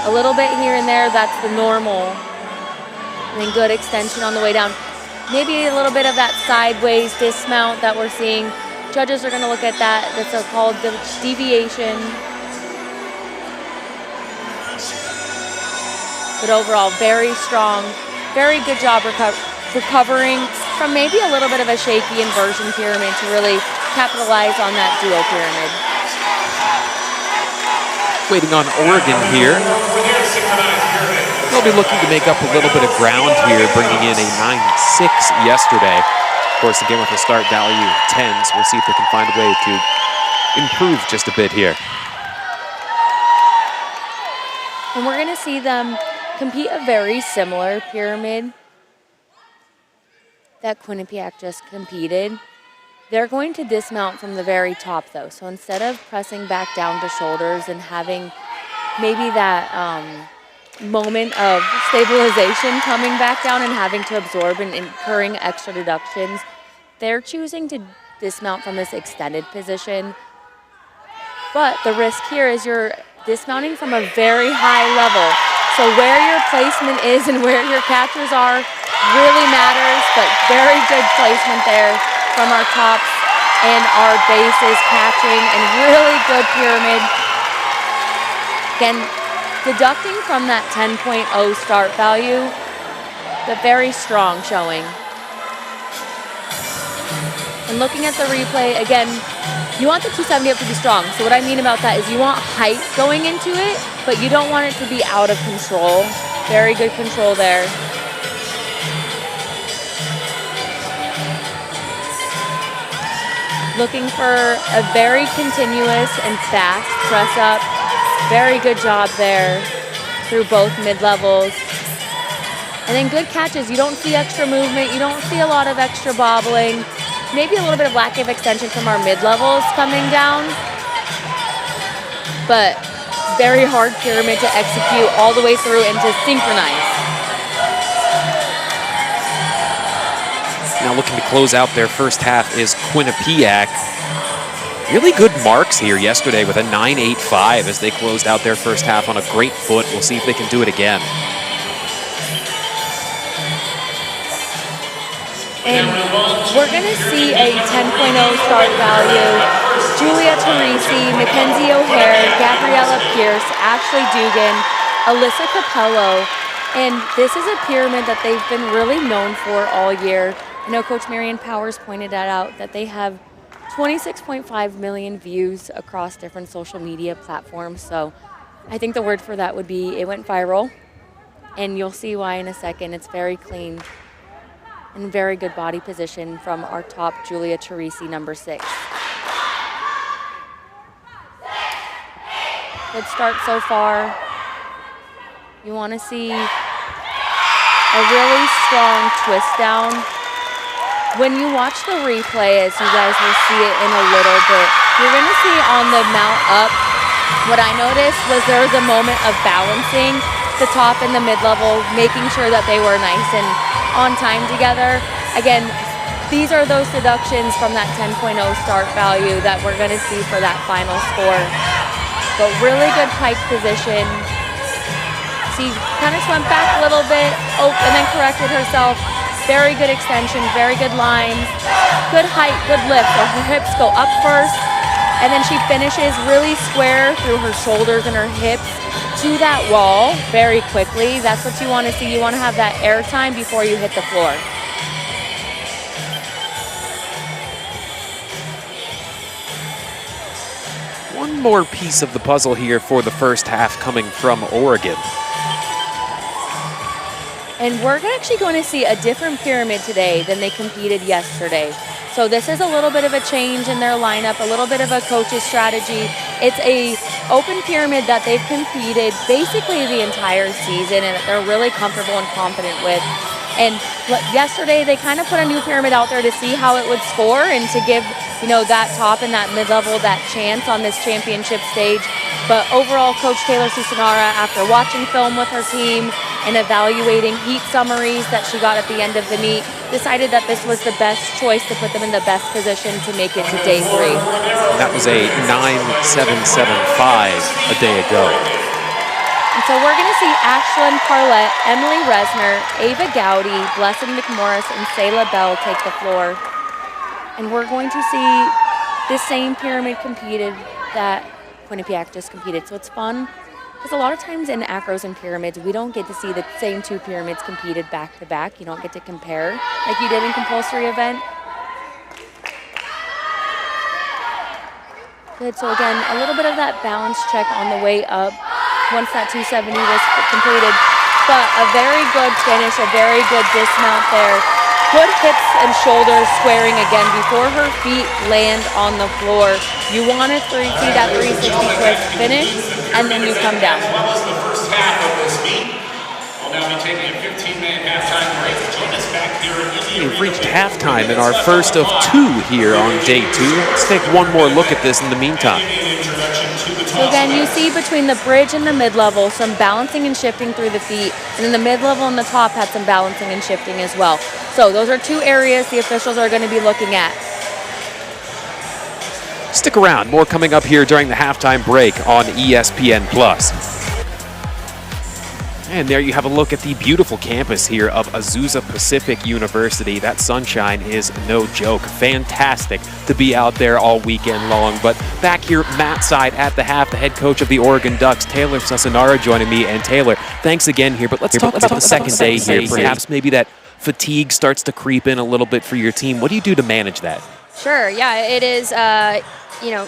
A little bit here and there, that's the normal. And then good extension on the way down. Maybe a little bit of that sideways dismount that we're seeing. Judges are going to look at that. That's a called deviation. But overall, very strong. Very good job recovering from maybe a little bit of a shaky inversion pyramid to really capitalize on that duo pyramid. Waiting on Oregon here. They'll be looking to make up a little bit of ground here, bringing in a 9.6 yesterday. Of course, again with a start value 10, so we'll see if they can find a way to improve just a bit here. And we're going to see them compete a very similar pyramid that Quinnipiac just competed. They're going to dismount from the very top, though. So instead of pressing back down to shoulders and having maybe that moment of stabilization coming back down and having to absorb and incurring extra deductions, they're choosing to dismount from this extended position. But the risk here is you're dismounting from a very high level. So where your placement is and where your catchers are really matters, but very good placement there from our tops and our bases catching, and really good pyramid. Again, deducting from that 10.0 start value, but very strong showing. And looking at the replay, again, you want the 270 up to be strong. So what I mean about that is you want height going into it, but you don't want it to be out of control. Very good control there. Looking for a very continuous and fast press up. Very good job there through both mid-levels. And then good catches. You don't see extra movement. You don't see a lot of extra bobbling. Maybe a little bit of lack of extension from our mid-levels coming down. But very hard pyramid to execute all the way through and to synchronize. Now looking to close out their first half is Quinnipiac. Really good marks here yesterday with a 9.85 as they closed out their first half on a great foot. We'll see if they can do it again. And we're going to see a 10.0 start value. Julia Teresi, Mackenzie O'Hare, Gabriella Pierce, Ashley Dugan, Alyssa Capello. And this is a pyramid that they've been really known for all year. I know Coach Marion Powers pointed that out, that they have 26.5 million views across different social media platforms. So I think the word for that would be it went viral. And you'll see why in a second. It's very clean. And very good body position from our top Julia Teresi, number 6. Good start so far. You want to see a really strong twist down. When you watch the replay, as you guys will see it in a little bit, you're going to see on the mount up, what I noticed was there was a moment of balancing the top and the mid-level, making sure that they were nice and on time together. Again, these are those deductions from that 10.0 start value that we're going to see for that final score. But really good pike position. She kind of swam back a little bit, and then corrected herself. Very good extension, very good lines, good height, good lift. So her hips go up first, and then she finishes really square through her shoulders and her hips to that wall very quickly. That's what you want to see. You want to have that air time before you hit the floor. One more piece of the puzzle here for the first half coming from Oregon. And we're actually going to see a different pyramid today than they competed yesterday. So this is a little bit of a change in their lineup, a little bit of a coach's strategy. It's a open pyramid that they've competed basically the entire season and that they're really comfortable and confident with. And yesterday they kind of put a new pyramid out there to see how it would score and to give, you know, that top and that mid-level that chance on this championship stage. But overall, Coach Taylor Susanara, after watching film with her team and evaluating heat summaries that she got at the end of the meet, decided that this was the best choice to put them in the best position to make it to day 3. That was a 9.775 a day ago. And so we're going to see Ashlyn Parlett, Emily Resner, Ava Gowdy, Blessed McMorris, and Sayla Bell take the floor. And we're going to see the same pyramid competed that Quinnipiac just competed. So it's fun because a lot of times in acros and pyramids, we don't get to see the same 2 pyramids competed back to back. You don't get to compare like you did in compulsory event. Good, so again, a little bit of that balance check on the way up once that 270 was completed. But a very good finish, a very good dismount there. Good hips and shoulders squaring again before her feet land on the floor. You want to see that 360 twist finish, and then you come down. That was the first half of this meet. We'll now be taking a 15-minute halftime break. Join us back here in India. We've reached halftime in our first of 2 here on day 2. Let's take one more look at this in the meantime. So again, you see between the bridge and the mid-level some balancing and shifting through the feet, and then the mid-level and the top had some balancing and shifting as well. So those are 2 areas the officials are going to be looking at. Stick around, more coming up here during the halftime break on ESPN+. And there you have a look at the beautiful campus here of Azusa Pacific University. That sunshine is no joke. Fantastic to be out there all weekend long. But back here, Matt side at the half, the head coach of the Oregon Ducks, Taylor Susanara, joining me. And Taylor, thanks again here. But let's talk about the second day here. Perhaps maybe that fatigue starts to creep in a little bit for your team. What do you do to manage that? Sure, yeah, it is,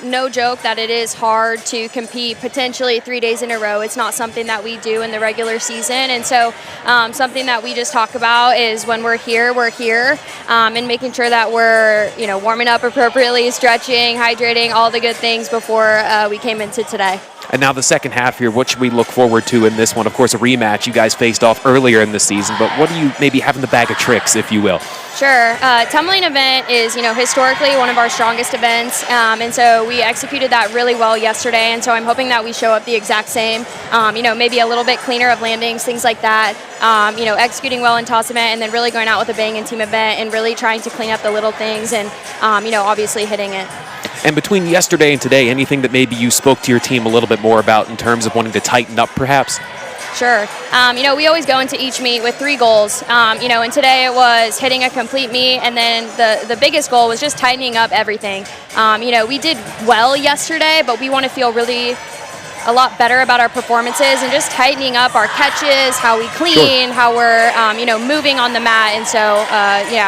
no joke that it is hard to compete potentially 3 days in a row. It's not something that we do in the regular season. And so something that we just talk about is when we're here, and making sure that we're, warming up appropriately, stretching, hydrating, all the good things before we came into today. And now the second half here, what should we look forward to in this one? Of course, a rematch. You guys faced off earlier in the season, but what do you maybe have in the bag of tricks, if you will? Sure. Tumbling event is, historically one of our strongest events, and so we executed that really well yesterday, and so I'm hoping that we show up the exact same, maybe a little bit cleaner of landings, things like that, executing well in toss event, and then really going out with a bang in team event and really trying to clean up the little things and, obviously hitting it. And between yesterday and today, anything that maybe you spoke to your team a little bit more about in terms of wanting to tighten up, perhaps? Sure. We always go into each meet with 3 goals, and today it was hitting a complete meet, and then the biggest goal was just tightening up everything. We did well yesterday, but we want to feel really a lot better about our performances and just tightening up our catches, how we clean, how we're, moving on the mat. And so,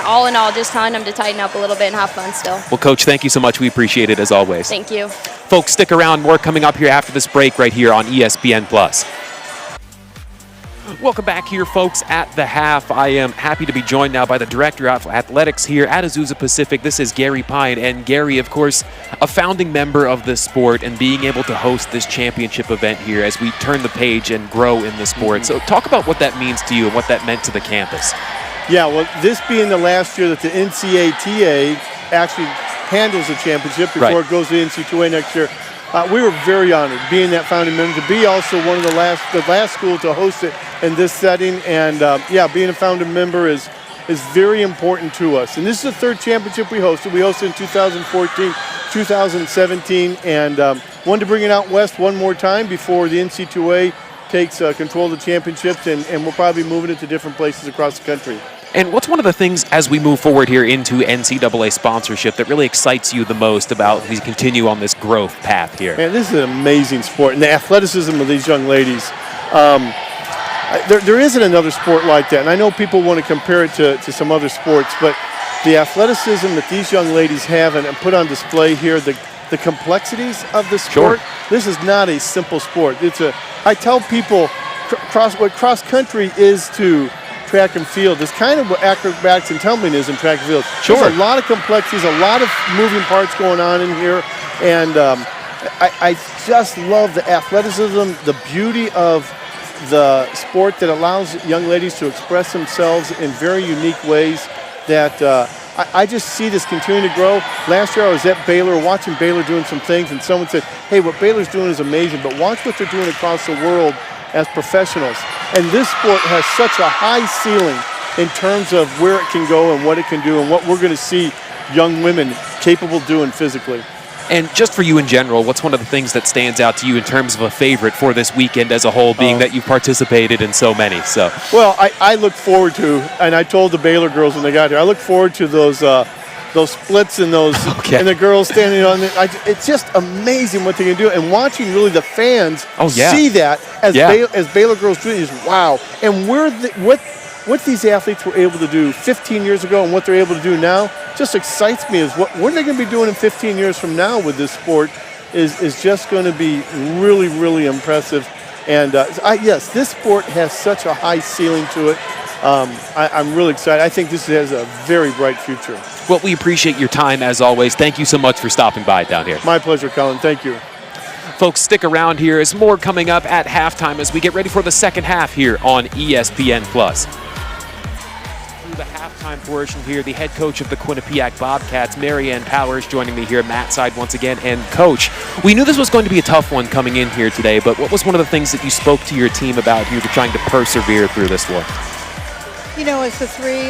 all in all, just telling them to tighten up a little bit and have fun still. Well, Coach, thank you so much. We appreciate it as always. Thank you. Folks, stick around. More coming up here after this break right here on ESPN+. Welcome back here, folks, at the half. I am happy to be joined now by the Director of Athletics here at Azusa Pacific. This is Gary Pine. And Gary, of course, a founding member of this sport and being able to host this championship event here as we turn the page and grow in the sport. So talk about what that means to you and what that meant to the campus. Yeah, well, this being the last year that the NCATA actually handles the championship before it goes to NCAA next year, we were very honored being that founding member, to be also one of the last school to host it in this setting. And being a founding member is very important to us. And this is the 3rd championship we hosted. We hosted in 2014, 2017, and wanted to bring it out west one more time before the NCAA takes control of the championships, and we'll probably be moving it to different places across the country. And what's one of the things as we move forward here into NCAA sponsorship that really excites you the most about as we continue on this growth path here? Man, this is an amazing sport, and the athleticism of these young ladies. There isn't another sport like that, and I know people want to compare it to some other sports, but the athleticism that these young ladies have and put on display here, the complexities of the sport, this is not a simple sport. I tell people what cross country is to track and field is kind of what acrobatics and tumbling is in track and field. There's a lot of complexities, a lot of moving parts going on in here, and I just love the athleticism, the beauty of the sport that allows young ladies to express themselves in very unique ways that I just see this continuing to grow. Last year I was at Baylor watching Baylor doing some things, and someone said, hey, what Baylor's doing is amazing, but watch what they're doing across the world as professionals. And this sport has such a high ceiling in terms of where it can go and what it can do and what we're going to see young women capable of doing physically. And just for you in general, what's one of the things that stands out to you in terms of a favorite for this weekend as a whole, being that you've participated in so many? So, well, I look forward to, and I told the Baylor girls when they got here, I look forward to those splits and those and the girls standing on it. It's just amazing what they can do, and watching really the fans see that as Baylor girls do it is wow. And what these athletes were able to do 15 years ago and what they're able to do now just excites me. Is what are they going to be doing in 15 years from now with this sport is just going to be really, really impressive. And yes, this sport has such a high ceiling to it. I'm really excited. I think this has a very bright future. Well, we appreciate your time as always. Thank you so much for stopping by down here. My pleasure, Colin. Thank you. Folks, stick around here. There's more coming up at halftime as we get ready for the second half here on ESPN+. Through the halftime portion here, the head coach of the Quinnipiac Bobcats, Marianne Powers, joining me here, Matt Side once again. And Coach, we knew this was going to be a tough one coming in here today, but what was one of the things that you spoke to your team about here to trying to persevere through this one? As the 3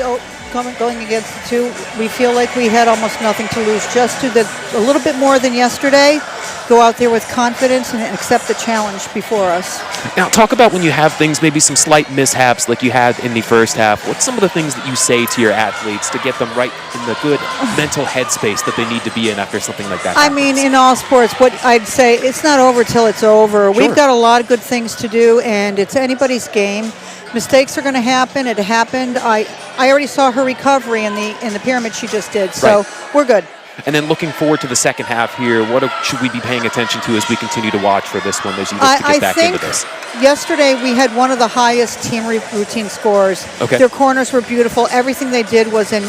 going against the 2, we feel like we had almost nothing to lose. Just do a little bit more than yesterday, go out there with confidence and accept the challenge before us. Now, talk about when you have things, maybe some slight mishaps like you had in the first half. What's some of the things that you say to your athletes to get them right in the good mental headspace that they need to be in after something like that happens? I mean, in all sports, what I'd say, it's not over till it's over. We've got a lot of good things to do, and it's anybody's game. Mistakes are going to happen. It happened. I already saw her recovery in the pyramid she just did, so we're good. And then looking forward to the second half here, what should we be paying attention to as we continue to watch for this one as you look to get back into this? Yesterday we had one of the highest team routine scores. Okay. Their corners were beautiful. Everything they did was in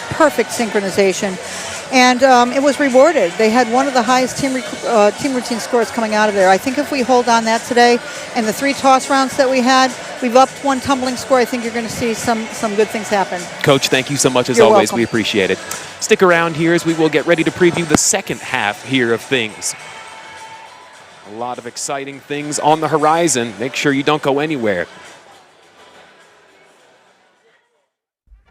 perfect synchronization, and it was rewarded. They had one of the highest team routine scores coming out of there. I think if we hold on that today, and the 3 toss rounds that we had, we've upped 1 tumbling score. I think you're going to see some good things happen. Coach, thank you so much as You're always. welcome. We appreciate it. Stick around here as we will get ready to preview the second half here of things. A lot of exciting things on the horizon. Make sure you don't go anywhere.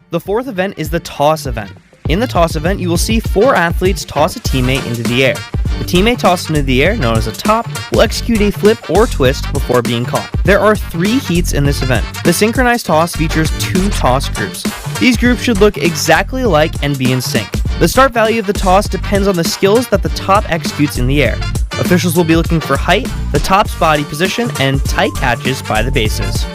The fourth event is the toss event. In the toss event, you will see 4 athletes toss a teammate into the air. The teammate tossed into the air, known as a top, will execute a flip or twist before being caught. There are 3 heats in this event. The synchronized toss features 2 toss groups. These groups should look exactly alike and be in sync. The start value of the toss depends on the skills that the top executes in the air. Officials will be looking for height, the top's body position, and tight catches by the bases.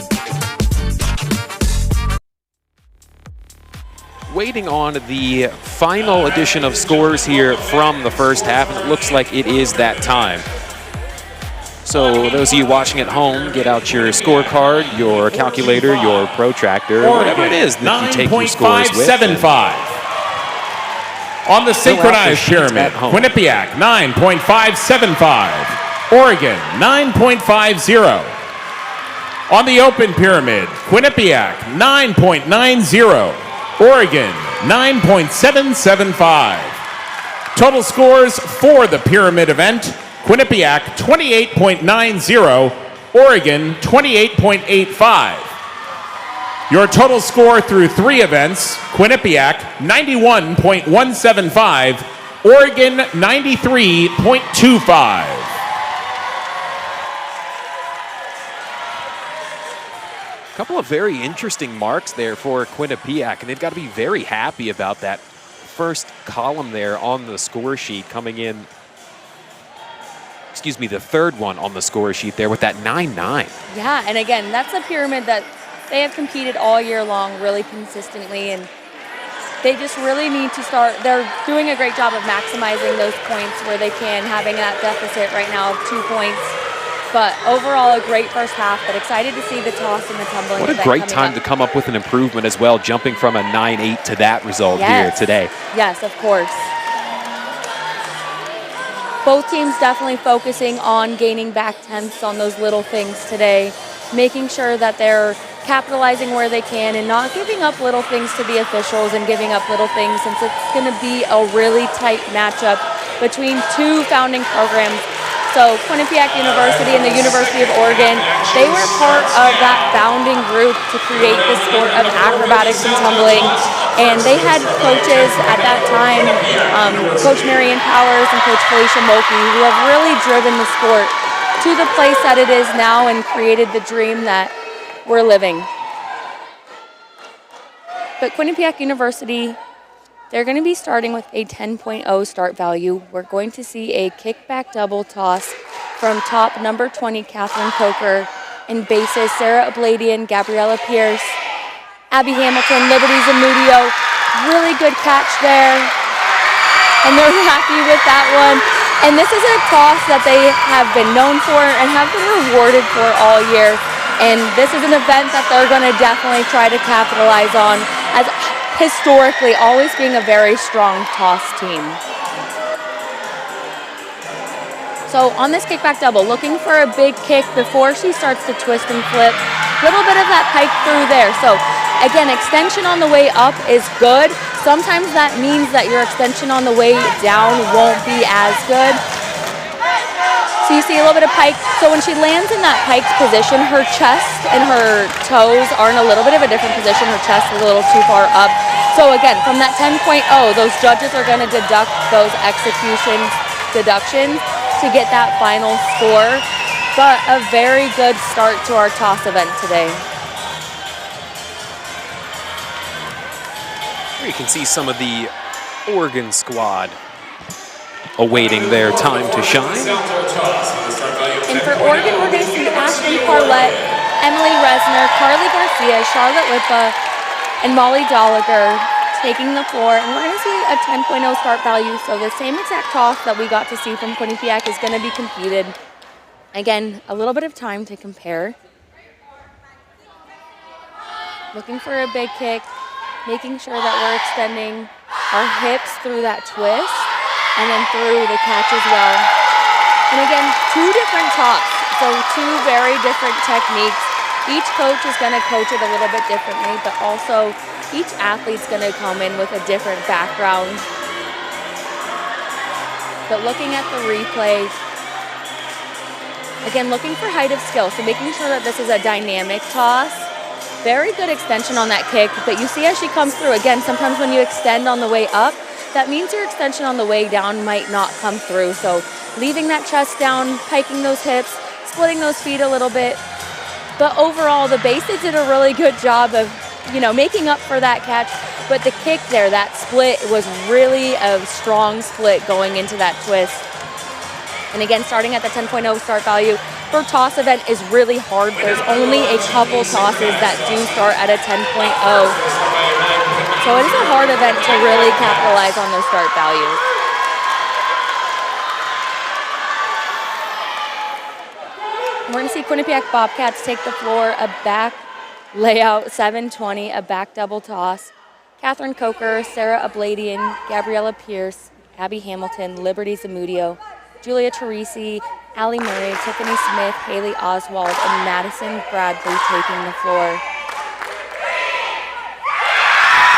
Waiting on the final edition of scores here from the first half, and it looks like it is that time. So those of you watching at home, get out your scorecard, your calculator, your protractor, whatever it is that you take your scores with. 9.575. On the synchronized pyramid, Quinnipiac 9.575. Oregon 9.50. On the open pyramid, Quinnipiac 9.90. Oregon 9.775. Total scores for the pyramid event, Quinnipiac 28.90, Oregon 28.85. Your total score through 3 events, Quinnipiac 91.175, Oregon 93.25. A couple of very interesting marks there for Quinnipiac, and they've got to be very happy about that first column there on the score sheet coming in. Excuse me, the third one on the score sheet there with that 9-9. Yeah, and again, that's a pyramid that they have competed all year long really consistently, and they just really need to start. They're doing a great job of maximizing those points where they can, having that deficit right now of 2 points. But overall, a great first half, but excited to see the toss and the tumbling. What a great time to come up with an improvement as well, jumping from a 9-8 to that result here today. Yes, of course. Both teams definitely focusing on gaining back tenths on those little things today, making sure that they're capitalizing where they can and not giving up little things to the officials and giving up little things, since it's going to be a really tight matchup between 2 founding programs. So Quinnipiac University and the University of Oregon, they were part of that founding group to create the sport of acrobatics and tumbling. And they had coaches at that time, Coach Marianne Powers and Coach Felicia Mulkey, who have really driven the sport to the place that it is now and created the dream that we're living. But Quinnipiac University, they're going to be starting with a 10.0 start value. We're going to see a kickback double toss from top number 20, Catherine Coker, and bases Sarah Abladian, Gabriella Pierce, Abby Hamilton, Liberty Zamudio. Really good catch there. And they're happy with that one. And this is a toss that they have been known for and have been rewarded for all year. And this is an event that they're going to definitely try to capitalize on, as historically always being a very strong toss team. So on this kickback double, looking for a big kick before she starts to twist and flip. Little bit of that pike through there. So again, extension on the way up is good. Sometimes that means that your extension on the way down won't be as good. So you see a little bit of pike. So when she lands in that pike position, her chest and her toes are in a little bit of a different position. Her chest is a little too far up. So again, from that 10.0, those judges are going to deduct those execution deductions to get that final score. But a very good start to our toss event today. Here you can see some of the Oregon squad awaiting their time to shine. And for Oregon, we're going to see Ashley Parlett, Emily Resner, Carly Garcia, Charlotte Lipa, and Molly Dolliger taking the floor. And we're going to see a 10.0 start value. So the same exact toss that we got to see from Quinnipiac is going to be competed. Again, a little bit of time to compare. Looking for a big kick, making sure that we're extending our hips through that twist and then through the catch as well. And again, two different tops, so two very different techniques. Each coach is going to coach it a little bit differently, but also each athlete's going to come in with a different background. But looking at the replay, again, looking for height of skill, so making sure that this is a dynamic toss. Very good extension on that kick, but you see as she comes through, again, sometimes when you extend on the way up, that means your extension on the way down might not come through. So leaving that chest down, hiking those hips, splitting those feet a little bit. But overall, the bases did a really good job of, making up for that catch. But the kick there, that split, was really a strong split going into that twist. And again, starting at the 10.0 start value for toss event is really hard. There's only a couple tosses that do start at a 10.0. So it is a hard event to really capitalize on those start values. We're going to see Quinnipiac Bobcats take the floor, a back layout, 720, a back double toss. Catherine Coker, Sarah Abladian, Gabriella Pierce, Abby Hamilton, Liberty Zamudio, Julia Teresi, Allie Murray, Tiffany Smith, Haley Oswald, and Madison Bradley taking the floor.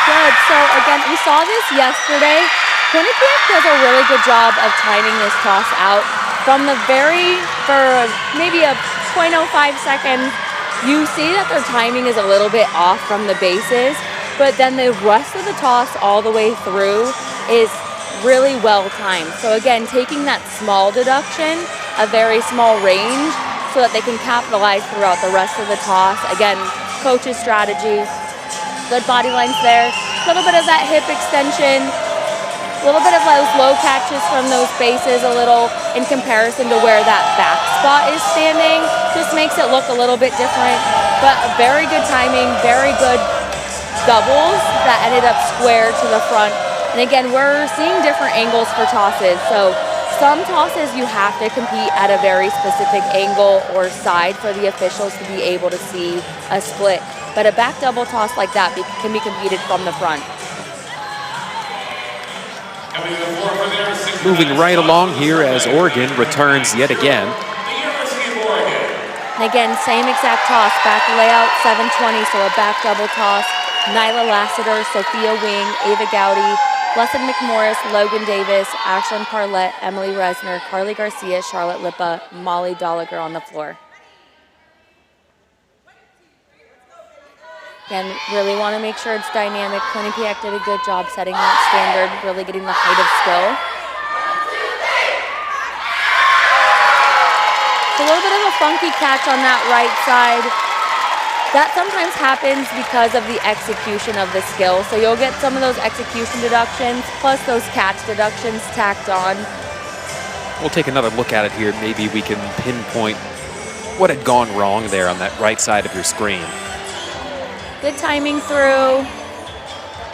Good, so again, we saw this yesterday. Quinnipiac does a really good job of timing this toss out. From the for maybe a 0.05 seconds, you see that their timing is a little bit off from the bases, but then the rest of the toss all the way through is really well timed. So again, taking that small deduction, a very small range, so that they can capitalize throughout the rest of the toss. Again, coach's strategy, good body lines there, a little bit of that hip extension, a little bit of those low catches from those bases, a little in comparison to where that back spot is standing. Just makes it look a little bit different, but very good timing, very good doubles that ended up square to the front. And again, we're seeing different angles for tosses. So some tosses you have to compete at a very specific angle or side for the officials to be able to see a split. But a back double toss like that can be competed from the front. Moving right along here as Oregon returns yet again. And again, same exact toss, back layout 720, so a back double toss. Nyla Lassiter, Sophia Wing, Ava Gowdy, Blessed McMorris, Logan Davis, Ashlyn Parlett, Emily Resner, Carly Garcia, Charlotte Lipa, Molly Dolliger on the floor. Again, really want to make sure it's dynamic. Quinnipiac did a good job setting that standard, really getting the height of skill. It's a little bit of a funky catch on that right side. That sometimes happens because of the execution of the skill. So you'll get some of those execution deductions plus those catch deductions tacked on. We'll take another look at it here. Maybe we can pinpoint what had gone wrong there on that right side of your screen. Good timing through.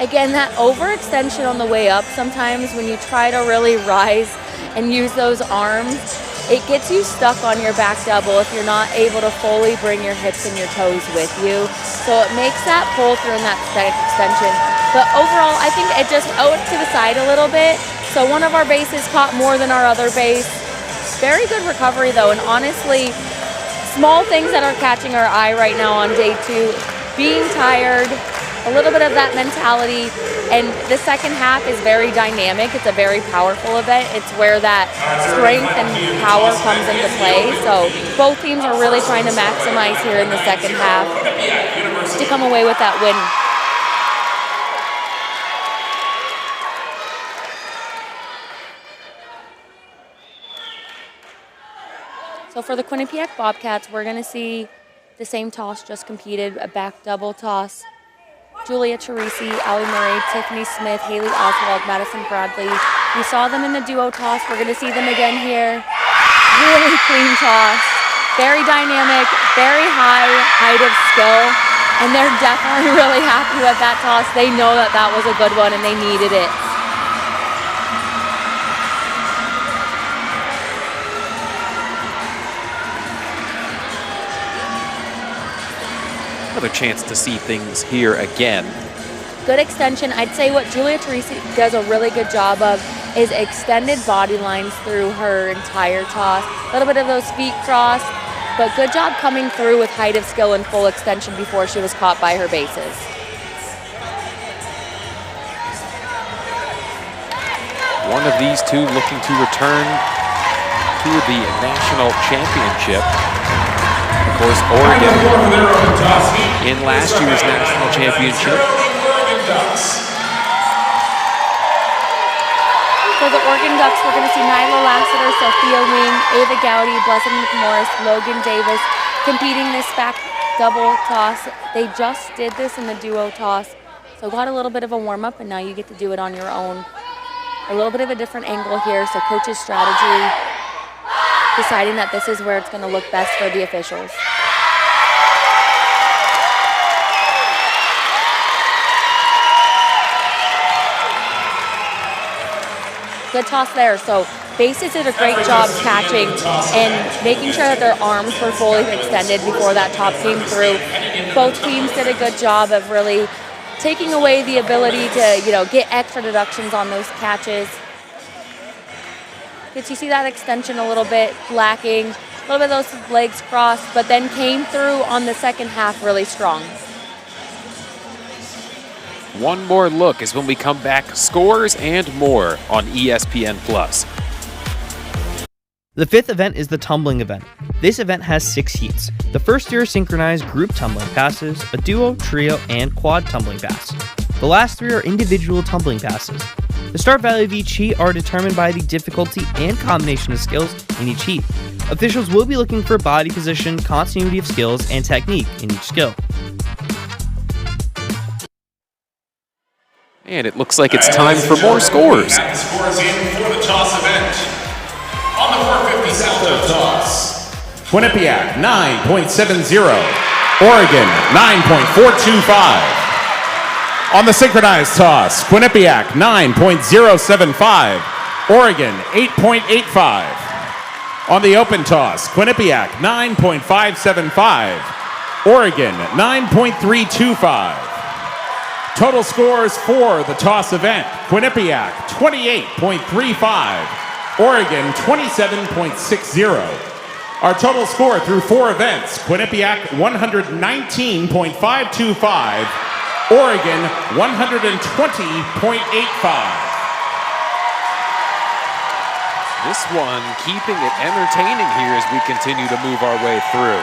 Again, that overextension on the way up, sometimes when you try to really rise and use those arms, it gets you stuck on your back double if you're not able to fully bring your hips and your toes with you. So it makes that pull through in that extension. But overall, I think it just owed to the side a little bit. So one of our bases caught more than our other base. Very good recovery though, and honestly, small things that are catching our eye right now on day two. Being tired, a little bit of that mentality, and the second half is very dynamic. It's a very powerful event. It's where that strength and power comes into play. So both teams are really trying to maximize here in the second half to come away with that win. So for the Quinnipiac Bobcats, we're going to see the same toss just competed, a back double toss. Julia Teresi, Allie Murray, Tiffany Smith, Haley Oswald, Madison Bradley. We saw them in the duo toss. We're going to see them again here. Really clean toss. Very dynamic, very high height of skill, and they're definitely really happy with that toss. They know that that was a good one, and they needed it. Another chance to see things here again. Good extension. I'd say what Julia Teresi does a really good job of is extended body lines through her entire toss. A little bit of those feet crossed, but good job coming through with height of skill and full extension before she was caught by her bases. One of these two looking to return to the national championship. Of course, Oregon in last year's national championship. For the Oregon Ducks, we're going to see Nyla Lassiter, Sophia Wing, Ava Gowdy, Blessing McMorris, Logan Davis competing this back double toss. They just did this in the duo toss, so got a little bit of a warm-up, and now you get to do it on your own. A little bit of a different angle here, so coach's strategy, deciding that this is where it's going to look best for the officials. Good toss there. So bases did a great job catching and making sure that their arms were fully extended before that top came through. Both teams did a good job of really taking away the ability to, get extra deductions on those catches. Did you see that extension a little bit lacking? A little bit of those legs crossed, but then came through on the second half really strong. One more look is when we come back. Scores and more on ESPN+. The fifth event is the tumbling event. This event has 6 heats. The first 3 are synchronized group tumbling passes, a duo, trio, and quad tumbling pass. The last 3 are individual tumbling passes. The start value of each heat are determined by the difficulty and combination of skills in each heat. Officials will be looking for body position, continuity of skills, and technique in each skill. And it looks like it's time for more scores. The scores in for the toss event. On the 450 South toss, Quinnipiac 9.70, Oregon 9.425. On the synchronized toss, Quinnipiac 9.075, Oregon 8.85. On the open toss, Quinnipiac 9.575, Oregon 9.325. Total scores for the toss event: Quinnipiac 28.35, Oregon 27.60. Our total score through 4 events: Quinnipiac 119.525, Oregon 120.85. This one keeping it entertaining here as we continue to move our way through.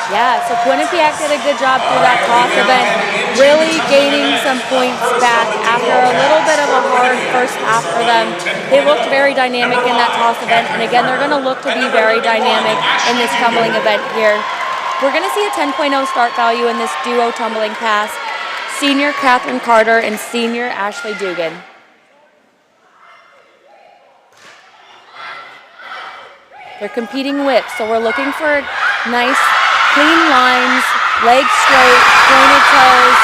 Yeah, so Quinnipiac did a good job through that toss event, really gaining some points back after a little bit of a hard first half for them. They looked very dynamic in that toss event, and again, they're going to look to be very dynamic in this tumbling event here. We're going to see a 10.0 start value in this duo tumbling pass. Senior Catherine Carter and senior Ashley Dugan. They're competing whips, so we're looking for nice clean lines, legs straight, pointed toes,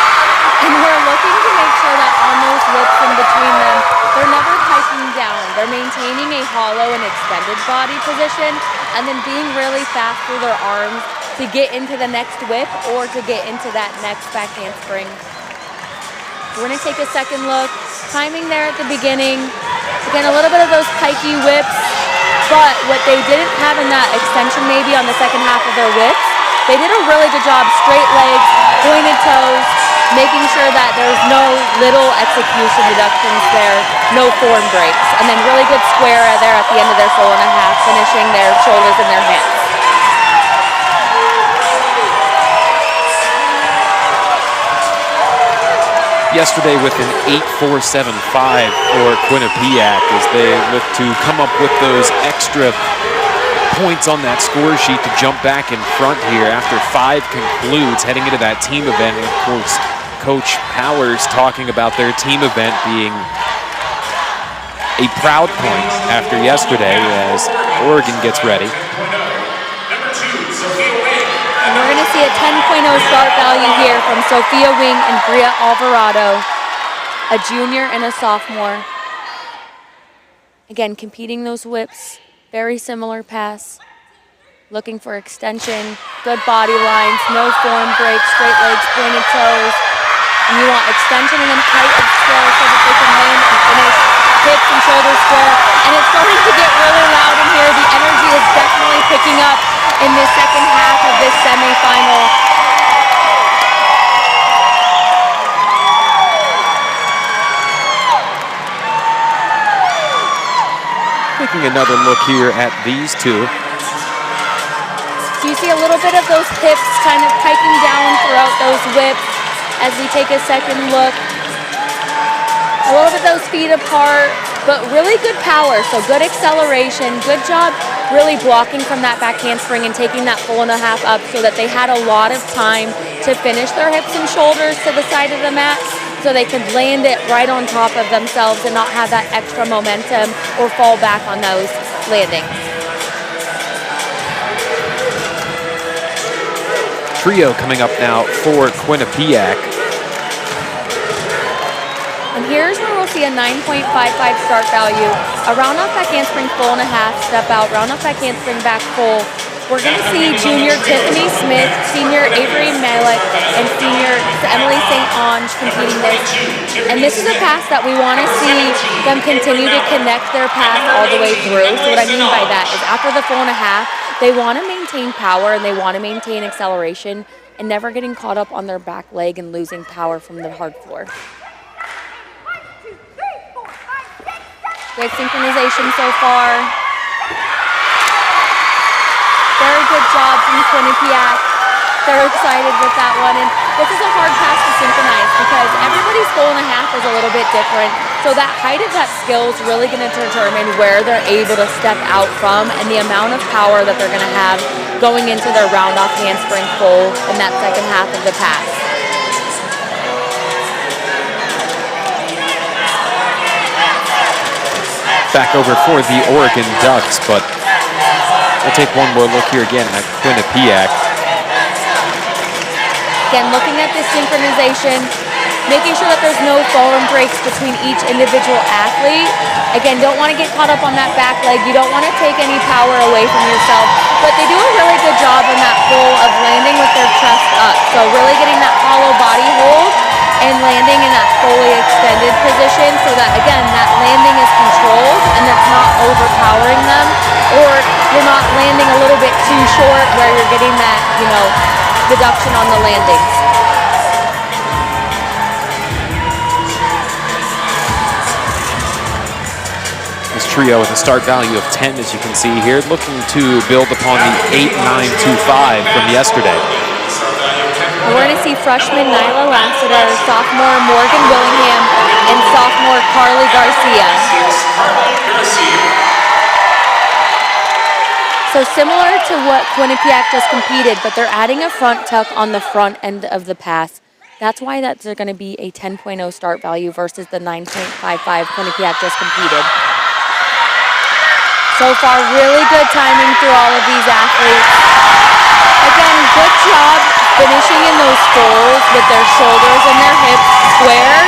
and we're looking to make sure that on those whips in between them, they're never hiking down. They're maintaining a hollow and extended body position, and then being really fast through their arms to get into the next whip or to get into that next back handspring. We're gonna take a second look. Timing there at the beginning. Again, a little bit of those pikey whips, but what they didn't have in that extension maybe on the second half of their whips, they did a really good job, straight legs, pointed toes, making sure that there's no little execution deductions there, no form breaks, and then really good square there at the end of their full and a half, finishing their shoulders and their hands. Yesterday with an 8.475 for Quinnipiac as they look to come up with those extra points on that score sheet to jump back in front here after 5 concludes heading into that team event. And of course, Coach Powers talking about their team event being a proud point after yesterday as Oregon gets ready. see a 10.0 start value here from Sophia Wing and Bria Alvarado, a junior and a sophomore. Again, competing those whips, very similar pass. Looking for extension, good body lines, no form breaks, straight legs, pointed toes. And you want extension and then height of square so that they can land and finish hips and shoulders square. And it's starting to get really loud in here. The energy is definitely picking up in this second half of this semifinal. Taking another look here at these two. So you see a little bit of those hips kind of hiking down throughout those whips as we take a second look. A little bit those feet apart, but really good power, so good acceleration, good job really blocking from that back handspring and taking that 1.5 up so that they had a lot of time to finish their hips and shoulders to the side of the mat so they could land it right on top of themselves and not have that extra momentum or fall back on those landings. Trio coming up now for Quinnipiac. And here's where we'll see a 9.55 start value. A round off back handspring, 4.5, step out, round off back handspring, back full. We're going to see junior Tiffany Smith, senior Avery Malik, and senior Emily St. Ange competing this. And this is a pass that we want to see them continue to connect their pass all the way through. So what I mean by that is after the 4.5, they want to maintain power and they want to maintain acceleration and never getting caught up on their back leg and losing power from the hard floor. Good synchronization so far. Very good job from Quinnipiac. They're excited with that one. And this is a hard pass to synchronize because everybody's 4.5 is a little bit different. So that height of that skill is really going to determine where they're able to step out from and the amount of power that they're going to have going into their round off handspring full in that second half of the pass. Back over for the Oregon Ducks, but we'll take one more look here again at Quinnipiac. Again, looking at this synchronization, making sure that there's no form breaks between each individual athlete. Again, don't want to get caught up on that back leg. You don't want to take any power away from yourself, but they do a really good job in that full of landing with their chest up. So really getting that hollow body hold and landing in that fully extended position so that, again, that landing is controlled and it's not overpowering them, or you're not landing a little bit too short where you're getting that, deduction on the landings. This trio with a start value of 10, as you can see here, looking to build upon the 8.925 from yesterday. We're going to see freshman Nyla Lassiter, sophomore Morgan Willingham, and sophomore Carly Garcia. So similar to what Quinnipiac just competed, but they're adding a front tuck on the front end of the pass. That's why that's going to be a 10.0 start value versus the 9.55 Quinnipiac just competed. So far, really good timing through all of these athletes. Again, good job finishing in those fulls with their shoulders and their hips square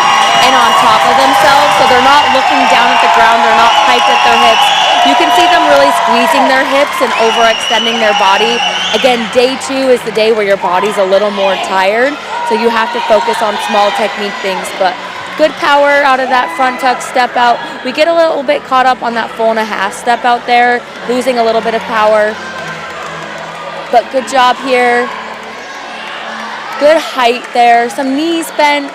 and on top of themselves, so they're not looking down at the ground, they're not piped at their hips. You can see them really squeezing their hips and overextending their body. Again, day 2 is the day where your body's a little more tired, so you have to focus on small technique things, but good power out of that front tuck step out. We get a little bit caught up on that 4.5 step out there, losing a little bit of power, but good job here. Good height there, some knees bent.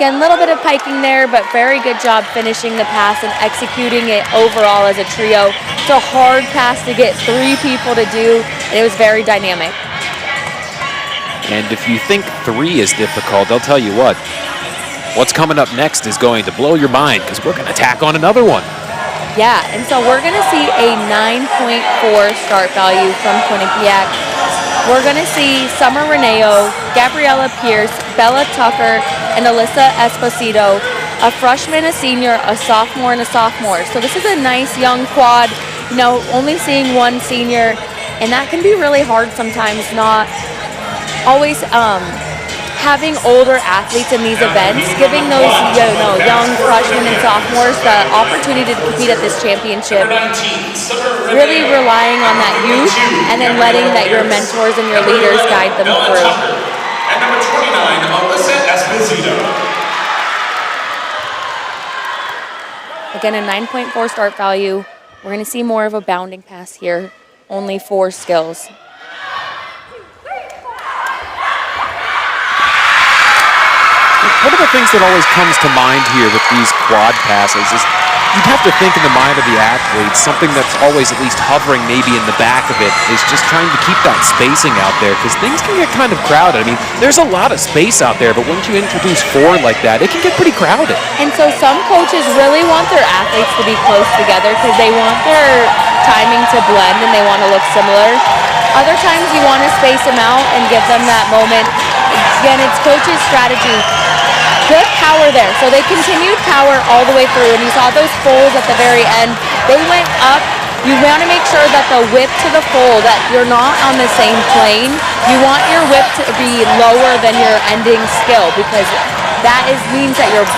Again, a little bit of piking there, but very good job finishing the pass and executing it overall as a trio. It's a hard pass to get 3 people to do, and it was very dynamic. And if you think 3 is difficult, I'll tell you what. What's coming up next is going to blow your mind because we're going to tack on another one. Yeah, and so we're going to see a 9.4 start value from Quinnipiac. We're going to see Summer Reneo, Gabriella Pierce, Bella Tucker, and Alyssa Esposito, a freshman, a senior, a sophomore, and a sophomore. So this is a nice young quad, only seeing one senior, and that can be really hard sometimes, not always having older athletes in these events, giving those young freshmen and sophomores the opportunity to compete at this championship, really relying on that youth and then letting that your mentors and your leaders guide them through. And number 29, Alyssa Esposito. Again, a 9.4 start value. We're going to see more of a bounding pass here. Only 4 skills. One of the things that always comes to mind here with these quad passes is you'd have to think in the mind of the athlete, something that's always at least hovering maybe in the back of it is just trying to keep that spacing out there, because things can get kind of crowded. I mean, there's a lot of space out there, but once you introduce 4 like that, it can get pretty crowded. And so some coaches really want their athletes to be close together because they want their timing to blend and they want to look similar. Other times you want to space them out and give them that moment. Again, it's coach's strategy. Good power there. So they continued power all the way through, and you saw those folds at the very end. They went up. You want to make sure that the whip to the fold, that you're not on the same plane. You want your whip to be lower than your ending skill, because that means that you're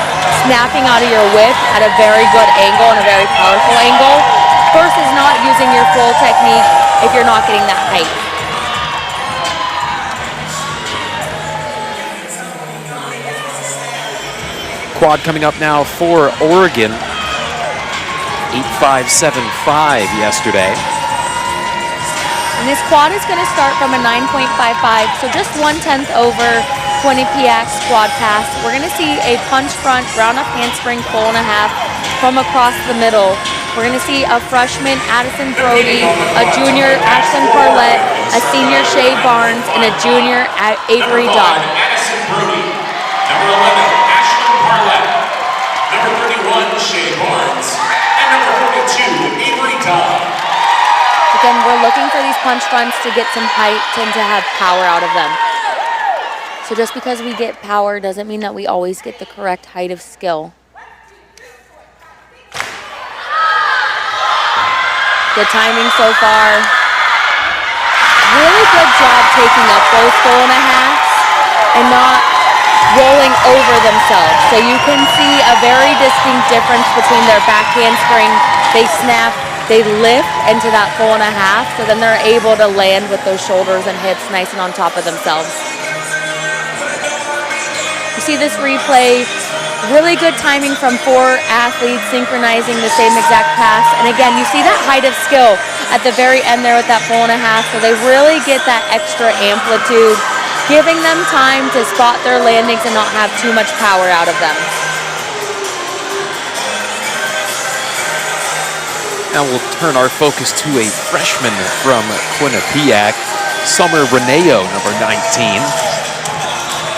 snapping out of your whip at a very good angle and a very powerful angle versus not using your full technique if you're not getting that height. Quad coming up now for Oregon. 8.575 yesterday. And this quad is going to start from a 9.55, so just 1/10 over Quinnipiac's quad pass. We're going to see a punch front, ground up handspring, 4.5 from across the middle. We're going to see a freshman, Addison Brody, a junior, Ashlyn Parlett, a senior, Shay Barnes, and a junior, Avery Dodd. Addison Brody. Number 11, Ashlyn Parlett. Number 31, Shay Barnes. And number 42, Avery Dodd. Again, we're looking for these punch fronts to get some height and to have power out of them. So just because we get power doesn't mean that we always get the correct height of skill. Good timing so far. Really good job taking up those 4.5s and not rolling over themselves. So you can see a very distinct difference between their back handspring. They snap, they lift into that 4.5, so then they're able to land with those shoulders and hips nice and on top of themselves. You see this replay, really good timing from 4 athletes synchronizing the same exact pass. And again, you see that height of skill at the very end there with that 4.5, so they really get that extra amplitude, giving them time to spot their landings and not have too much power out of them. Now we'll turn our focus to a freshman from Quinnipiac, Summer Reneo, number 19.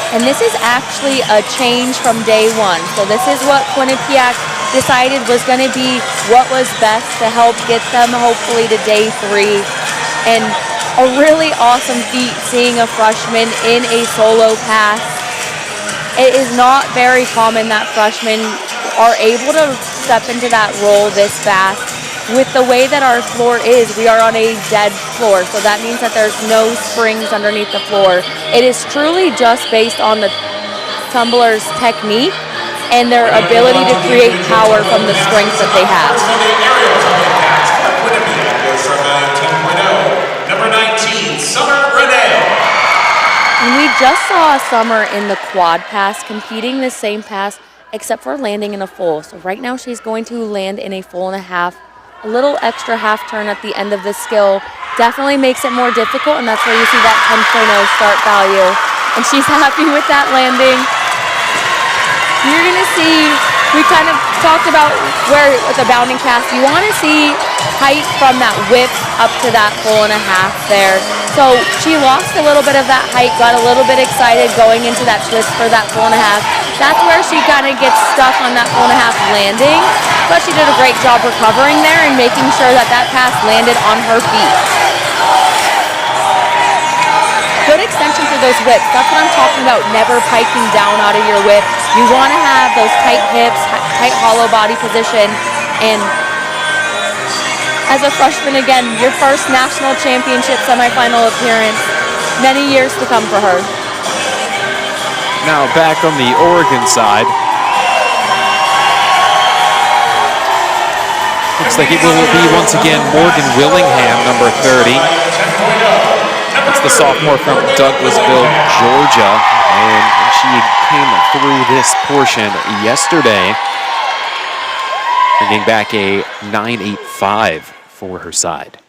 And this is actually a change from day 1. So this is what Quinnipiac decided was going to be what was best to help get them hopefully to day 3. And a really awesome feat seeing a freshman in a solo pass. It is not very common that freshmen are able to step into that role this fast. With the way that our floor is, we are on a dead floor, so that means that there's no springs underneath the floor. It is truly just based on the tumbler's technique and their ability to create power from the strengths that they have. Number 19, Summer Reneo. And we just saw Summer in the quad pass competing the same pass except for landing in a full. So right now she's going to land in a 4.5. A little extra half turn at the end of the skill definitely makes it more difficult, and that's where you see that 10.0 start value. And she's happy with that landing. You're going to see, we kind of talked about where with the bounding pass, you want to see height from that whip up to that 4.5 there. So she lost a little bit of that height, got a little bit excited going into that twist for that 4.5. That's where she kind of gets stuck on that 4.5 landing, but she did a great job recovering there and making sure that that pass landed on her feet. Good extension for those whips. That's what I'm talking about, never piking down out of your whip. You want to have those tight hips, tight hollow body position, and as a freshman, again, your first national championship semifinal appearance, many years to come for her. Now back on the Oregon side. Looks like it will be once again Morgan Willingham, number 30. That's the sophomore from Douglasville, Georgia. And she came through this portion yesterday, bringing back a 9.85 for her side.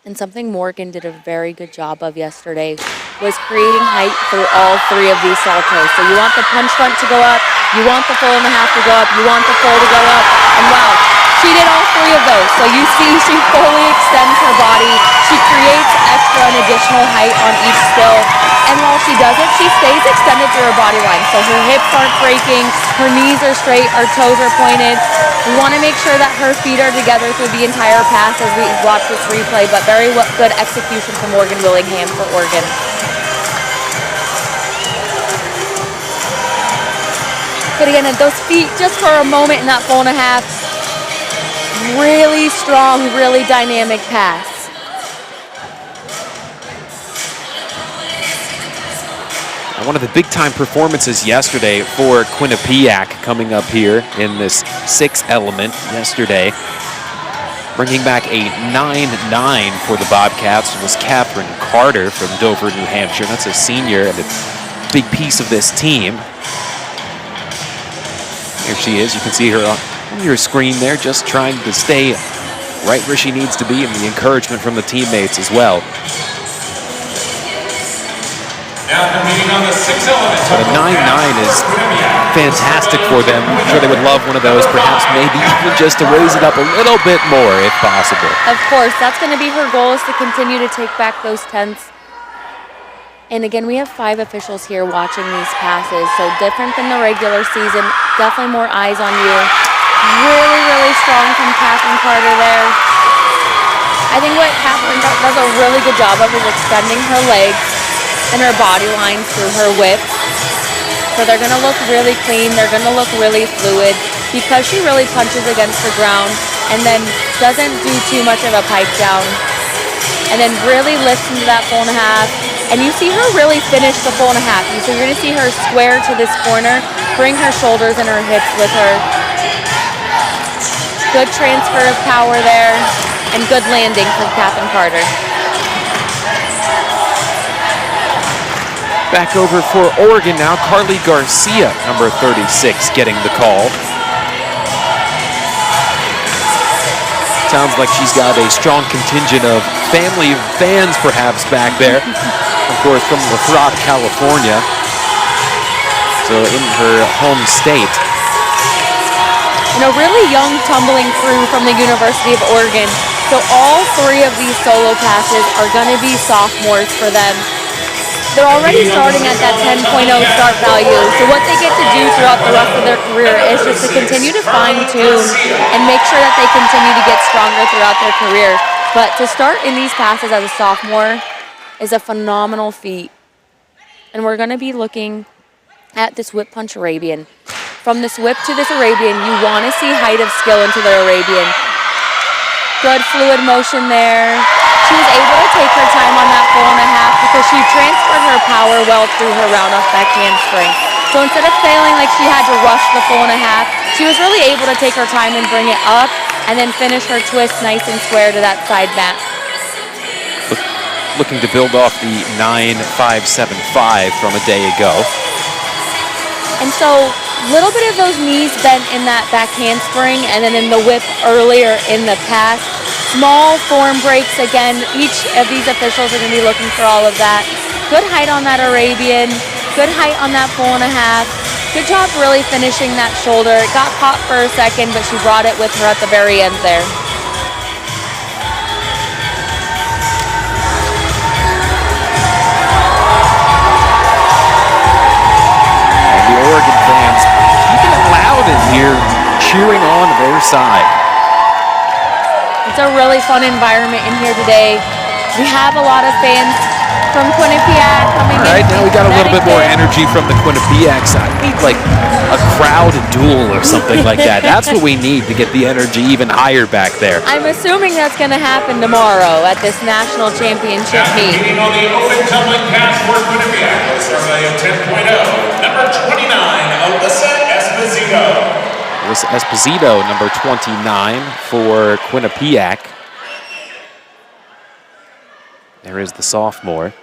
And something Morgan did a very good job of yesterday was creating height through all three of these saltos. So you want the punch front to go up, you want the full and a half to go up, you want the full to go up, and wow, she did all three of those. So you see she fully extends her body. She creates extra and additional height on each skill. And while she does it, she stays extended through her body line. So her hips aren't breaking, her knees are straight, her toes are pointed. We want to make sure that her feet are together through the entire pass as we watch this replay, but very good execution from Morgan Willingham for Oregon. But again, those feet, just for a moment in that full and a half, really strong, really dynamic pass. One of the big-time performances yesterday for Quinnipiac coming up here in this 6th element yesterday. Bringing back a 9.9 for the Bobcats was Catherine Carter from Dover, New Hampshire. That's a senior and a big piece of this team. Here she is. You can see her on your screen there, just trying to stay right where she needs to be, and the encouragement from the teammates as well. Now competing on the 6th element. So the 9.9 is fantastic for them. I'm sure they would love one of those, perhaps maybe even just to raise it up a little bit more if possible. Of course, that's going to be her goal, is to continue to take back those tenths. And again, we have 5 officials here watching these passes, so different than the regular season. Definitely more eyes on you. Really, really strong from Catherine Carter there. I think what Catherine does a really good job of is extending her legs and her body lines through her whips. So they're going to look really clean. They're going to look really fluid because she really punches against the ground and then doesn't do too much of a pike down. And then really lifts into that full and a half. And you see her really finish the full and a half. So you're going to see her square to this corner, bring her shoulders and her hips with her. Good transfer of power there and good landing from Catherine Carter. Back over for Oregon now, Carly Garcia, number 36, getting the call. Sounds like she's got a strong contingent of family fans perhaps back there. Of course, from Lathrop, California. So in her home state. And a really young tumbling crew from the University of Oregon. So all 3 of these solo passes are going to be sophomores for them. They're already starting at that 10.0 start value. So what they get to do throughout the rest of their career is just to continue to fine-tune and make sure that they continue to get stronger throughout their career. But to start in these passes as a sophomore is a phenomenal feat. And we're going to be looking at this whip punch Arabian. From this whip to this Arabian, you want to see height of skill into the Arabian. Good fluid motion there. She was able to take her time on that full and a half because she transferred her power well through her round off back handspring. So instead of failing like she had to rush the full and a half, she was really able to take her time and bring it up and then finish her twist nice and square to that side mat. Looking to build off the 9.575 from a day ago. And so a little bit of those knees bent in that back handspring and then in the whip earlier in the pass. Small form breaks again. Each of these officials are going to be looking for all of that. Good height on that Arabian. Good height on that full and a half. Good job really finishing that shoulder. It got caught for a second, but she brought it with her at the very end there. And the Oregon fans keeping it loud in here, cheering on their side. It's a really fun environment in here today. We have a lot of fans from Quinnipiac coming in. All right, now we got a little bit more Connecticut. energy from the Quinnipiac side. We need like a crowd duel or something like that. That's what we need to get the energy even higher back there. I'm assuming that's going to happen tomorrow at this national championship meet. Competing on the open tumbling pass for Quinnipiac, start value 10.0, number 29, Alyssa Esposito. Alyssa Esposito, number 29 for Quinnipiac. There is the sophomore.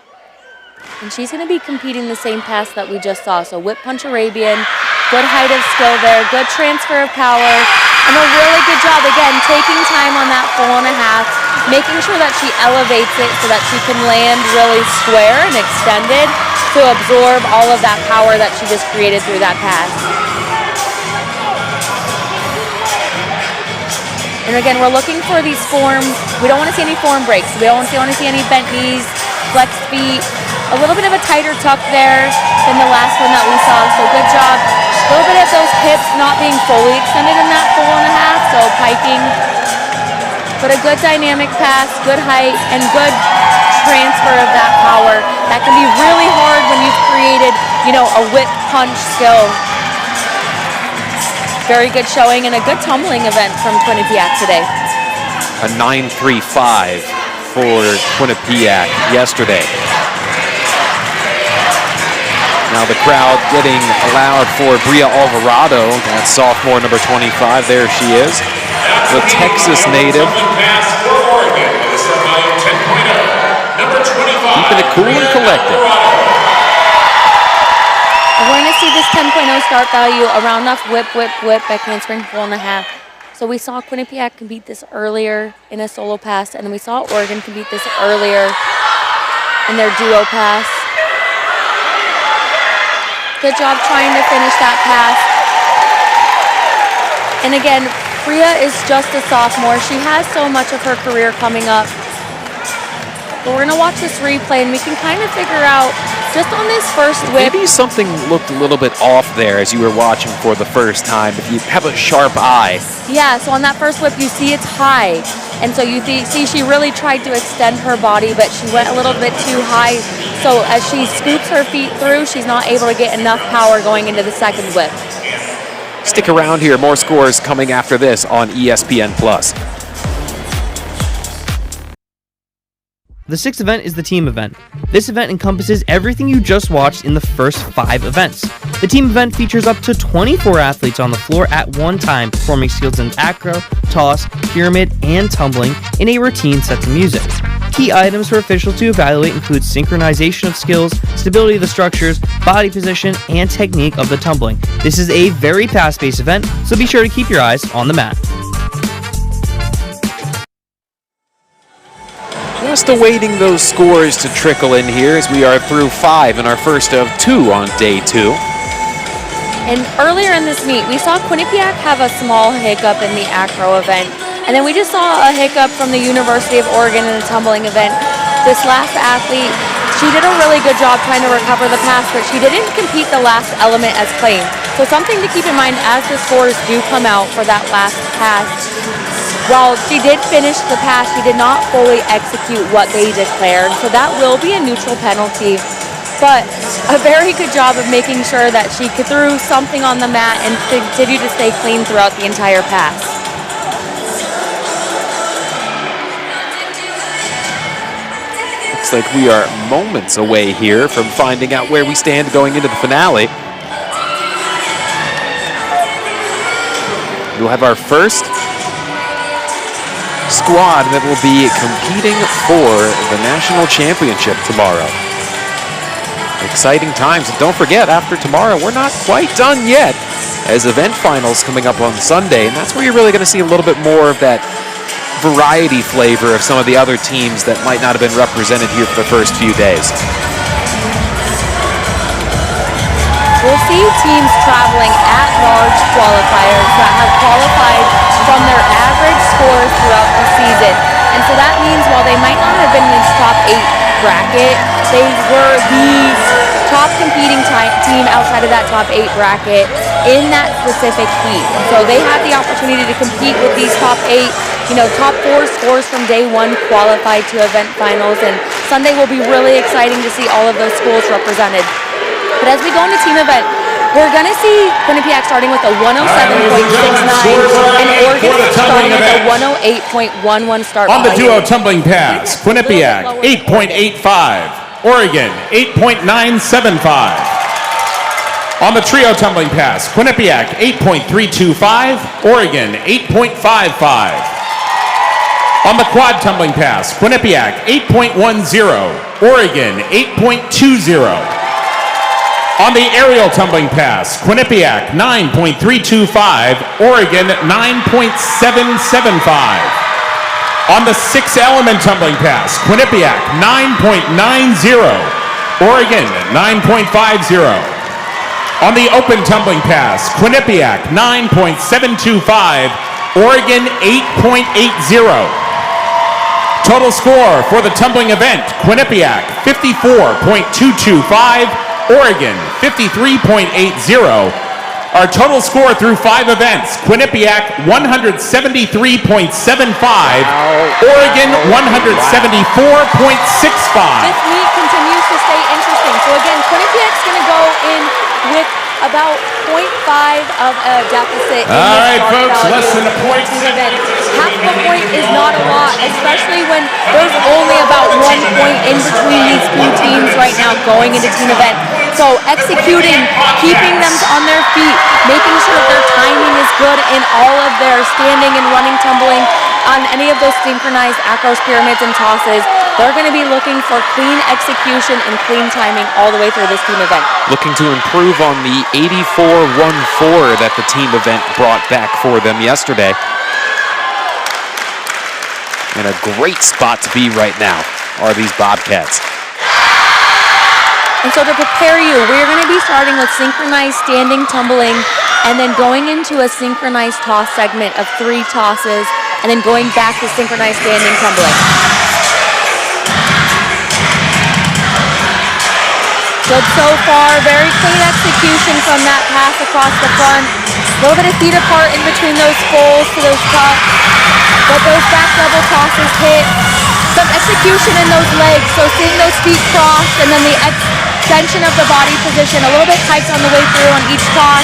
And she's going to be competing the same pass that we just saw. So whip punch Arabian, good height of skill there, good transfer of power, and a really good job, again, taking time on that 4.5, making sure that she elevates it so that she can land really square and extended to absorb all of that power that she just created through that pass. And again, we're looking for these form. We don't want to see any form breaks. We don't want to see any bent knees, flexed feet. A little bit of a tighter tuck there than the last one that we saw. So good job. A little bit of those hips not being fully extended in that 4.5. So piking. But a good dynamic pass, good height, and good transfer of that power. That can be really hard when you've created, a whip punch skill. Very good showing and a good tumbling event from Quinnipiac today. A 9.35 for Quinnipiac yesterday. Now the crowd getting loud for Bria Alvarado, that sophomore number 25. There she is, the Texas native. Keeping it cool and collected. We're going to see this 10.0 start value around enough whip, back handspring 4.5. So we saw Quinnipiac compete this earlier in a solo pass, and then we saw Oregon compete this earlier in their duo pass. Good job trying to finish that pass. And again, Bria is just a sophomore. She has so much of her career coming up. But we're going to watch this replay, and we can kind of figure out, just on this first whip. Maybe something looked a little bit off there as you were watching for the first time, if you have a sharp eye. Yeah, so on that first whip, you see it's high. And so you see she really tried to extend her body, but she went a little bit too high. So as she scoops her feet through, she's not able to get enough power going into the second whip. Stick around here, more scores coming after this on ESPN+. The sixth event is the team event. This event encompasses everything you just watched in the first 5 events. The team event features up to 24 athletes on the floor at one time, performing skills in acro, toss, pyramid, and tumbling in a routine set to music. Key items for officials to evaluate include synchronization of skills, stability of the structures, body position, and technique of the tumbling. This is a very fast-paced event, so be sure to keep your eyes on the mat. Just awaiting those scores to trickle in here as we are through 5 in our first of 2 on day 2. And earlier in this meet, we saw Quinnipiac have a small hiccup in the acro event. And then we just saw a hiccup from the University of Oregon in the tumbling event. This last athlete, she did a really good job trying to recover the pass, but she didn't compete the last element as claimed. So something to keep in mind as the scores do come out for that last pass. While she did finish the pass, she did not fully execute what they declared. So that will be a neutral penalty. But a very good job of making sure that she threw something on the mat and continued to stay clean throughout the entire pass. Looks like we are moments away here from finding out where we stand going into the finale. We'll have our first squad that will be competing for the national championship tomorrow. Exciting times. And don't forget, after tomorrow, we're not quite done yet, as event finals coming up on Sunday, and that's where you're really going to see a little bit more of that variety flavor of some of the other teams that might not have been represented here for the first few days. We'll see teams traveling at large qualifiers that have qualified from their average scores throughout the season. And so that means while they might not have been in this top 8 bracket, they were the top competing team outside of that top 8 bracket in that specific heat. So they have the opportunity to compete with these top 8, top 4 scores from day 1 qualified to event finals, and Sunday will be really exciting to see all of those schools represented. But as we go into team event, we're going to see Quinnipiac starting with a 107.69 and Oregon starting with a 108.11 start On the value. duo tumbling pass, Quinnipiac 8.85, Oregon 8.975. On the trio tumbling pass, Quinnipiac 8.325, Oregon 8.55. On the quad tumbling pass, Quinnipiac 8.10, Oregon 8.20. On the aerial tumbling pass, Quinnipiac 9.325, Oregon 9.775. On the 6 element tumbling pass, Quinnipiac 9.90, Oregon 9.50. On the open tumbling pass, Quinnipiac 9.725, Oregon 8.80. Total score for the tumbling event, Quinnipiac 54.225, Oregon 53.80. Our total score through 5 events, Quinnipiac 173.75, Oregon 174.65. This meet continues to stay interesting. So again, Quinnipiac's going to go in with about 0.5 of a deficit. All right, folks, less than a point. Half of a point is not a lot, especially when there's only about 1 point in between these two teams right now going into team event. So executing, keeping them on their feet, making sure their timing is good in all of their standing and running, tumbling on any of those synchronized acros, pyramids, and tosses. They're going to be looking for clean execution and clean timing all the way through this team event. Looking to improve on the 84.14 that the team event brought back for them yesterday. And a great spot to be right now are these Bobcats. And so to prepare you, we're going to be starting with synchronized standing tumbling and then going into a synchronized toss segment of 3 tosses and then going back to synchronized standing tumbling. Good so far, very clean execution from that pass across the front. A little bit of feet apart in between those folds to those cuts, but those back level tosses hit. Some execution in those legs, so seeing those feet crossed and then the extension of the body position, a little bit tight on the way through on each toss,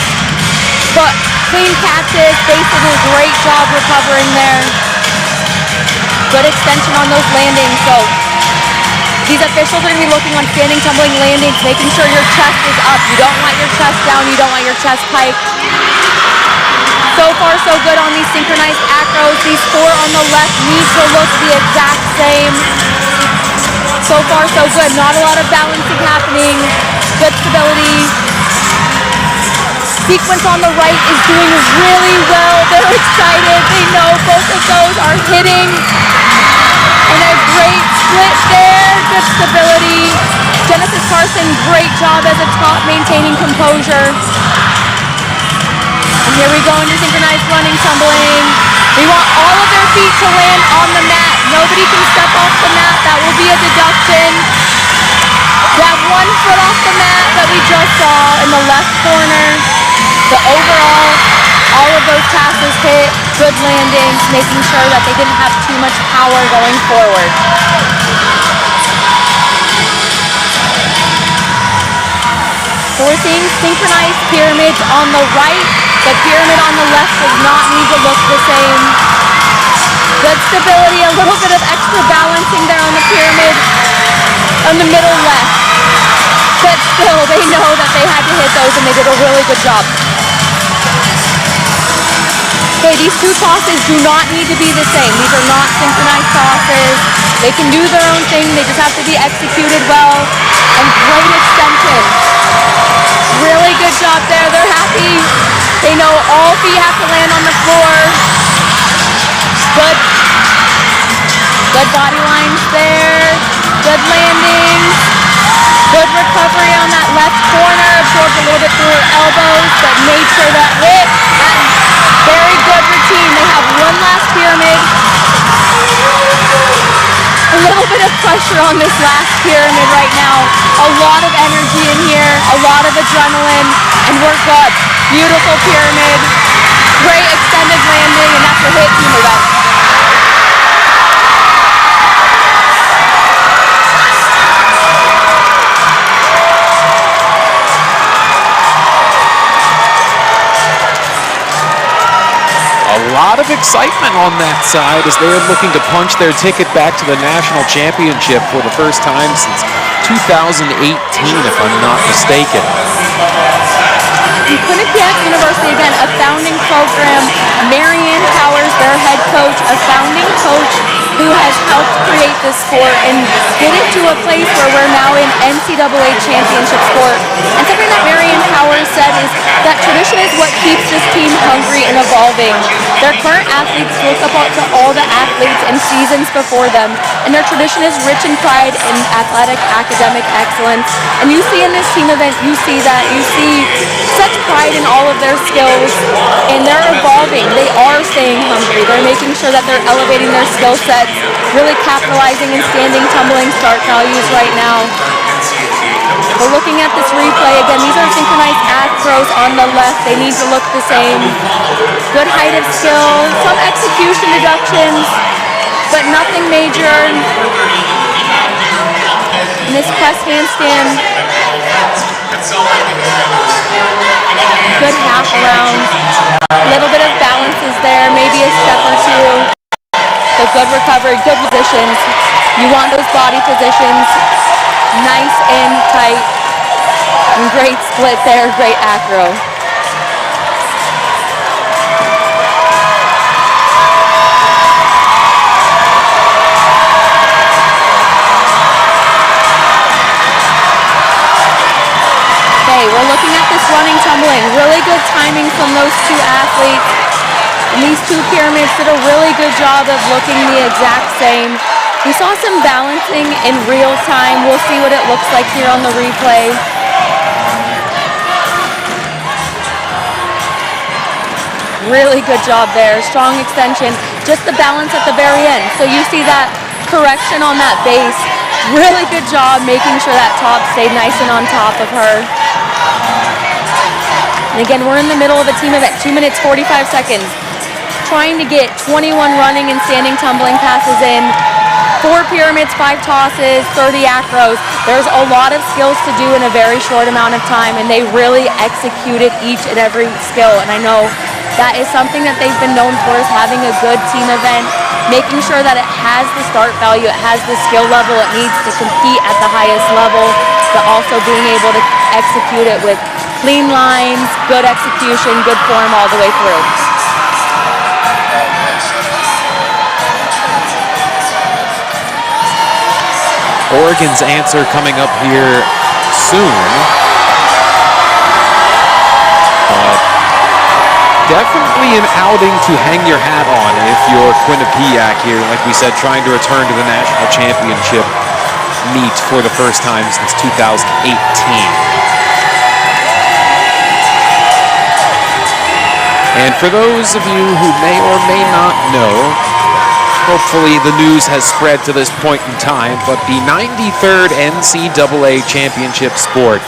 but clean catches, basically a great job recovering there. Good extension on those landings, so these officials are going to be looking on standing, tumbling, landings, making sure your chest is up. You don't want your chest down, you don't want your chest piped. So far, so good on these synchronized acros. These 4 on the left need to look the exact same. So far, so good. Not a lot of balancing happening. Good stability. Sequence on the right is doing really well. They're excited. They know both of those are hitting. And a great split there. Good stability. Genesis Carson, great job as a top, maintaining composure. And here we go into synchronized running, tumbling. We want all of their feet to land on the mat. Nobody can step off the mat. That will be a deduction. That 1 foot off the mat that we just saw in the left corner. The overall, all of those passes hit, good landings, making sure that they didn't have too much power going forward. So we're seeing synchronized pyramids on the right. The pyramid on the left does not need to look the same. Good stability, a little bit of extra balancing there on the pyramid on the middle left. But still, they know that they had to hit those and they did a really good job. Okay, these 2 tosses do not need to be the same. These are not synchronized tosses. They can do their own thing. They just have to be executed well. And great extension. Really good job there. They're happy. They know all feet have to land on the floor. Good. Good body lines there. Good landings. Good recovery on that left corner. Absorbed a little bit through her elbows, but made sure that hit. And very good routine. They have 1 last pyramid. A little bit of pressure on this last pyramid right now. A lot of energy in here, a lot of adrenaline, and we're good. Beautiful pyramid, great extended landing, and that's a hit team event. A lot of excitement on that side as they are looking to punch their ticket back to the national championship for the first time since 2018, if I'm not mistaken. The Quinnipiac University, again, a founding program. Marianne Powers, their head coach, a founding coach who has helped create this sport and get it to a place where we're now in NCAA championship sport. And something that Marianne Powers said is that tradition is what keeps this team hungry and evolving. Their current athletes look up to all the athletes and seasons before them, and their tradition is rich in pride in athletic academic excellence. And you see in this team event, you see that. You see such pride in all of their skills, and they're evolving. They are staying hungry. They're making sure that they're elevating their skill sets, really capitalizing in standing, tumbling start values right now. We're looking at this replay again. These are synchronized acros on the left. They need to look the same. Good height of skill, some execution deductions, but nothing major. And this press handstand, good half around. A little bit of balance is there, maybe a step or two. So good recovery, good positions. You want those body positions nice and tight. And great split there, great acro. Okay, we're looking at this running tumbling. Really good timing from those two athletes. And these two pyramids did a really good job of looking the exact same. We saw some balancing in real time. We'll see what it looks like here on the replay. Really good job there. Strong extension. Just the balance at the very end. So you see that correction on that base. Really good job making sure that top stayed nice and on top of her. And again, we're in the middle of a team event. 2 minutes, 45 seconds. Trying to get 21 running and standing tumbling passes in. 4 pyramids, 5 tosses, 30 acros. There's a lot of skills to do in a very short amount of time, and they really executed each and every skill. And I know that is something that they've been known for, is having a good team event, making sure that it has the start value, it has the skill level it needs to compete at the highest level, but also being able to execute it with clean lines, good execution, good form all the way through. Oregon's answer coming up here soon. Definitely an outing to hang your hat on if you're Quinnipiac here, like we said, trying to return to the national championship meet for the first time since 2018. And for those of you who may or may not know, hopefully the news has spread to this point in time, but the 93rd NCAA championship sport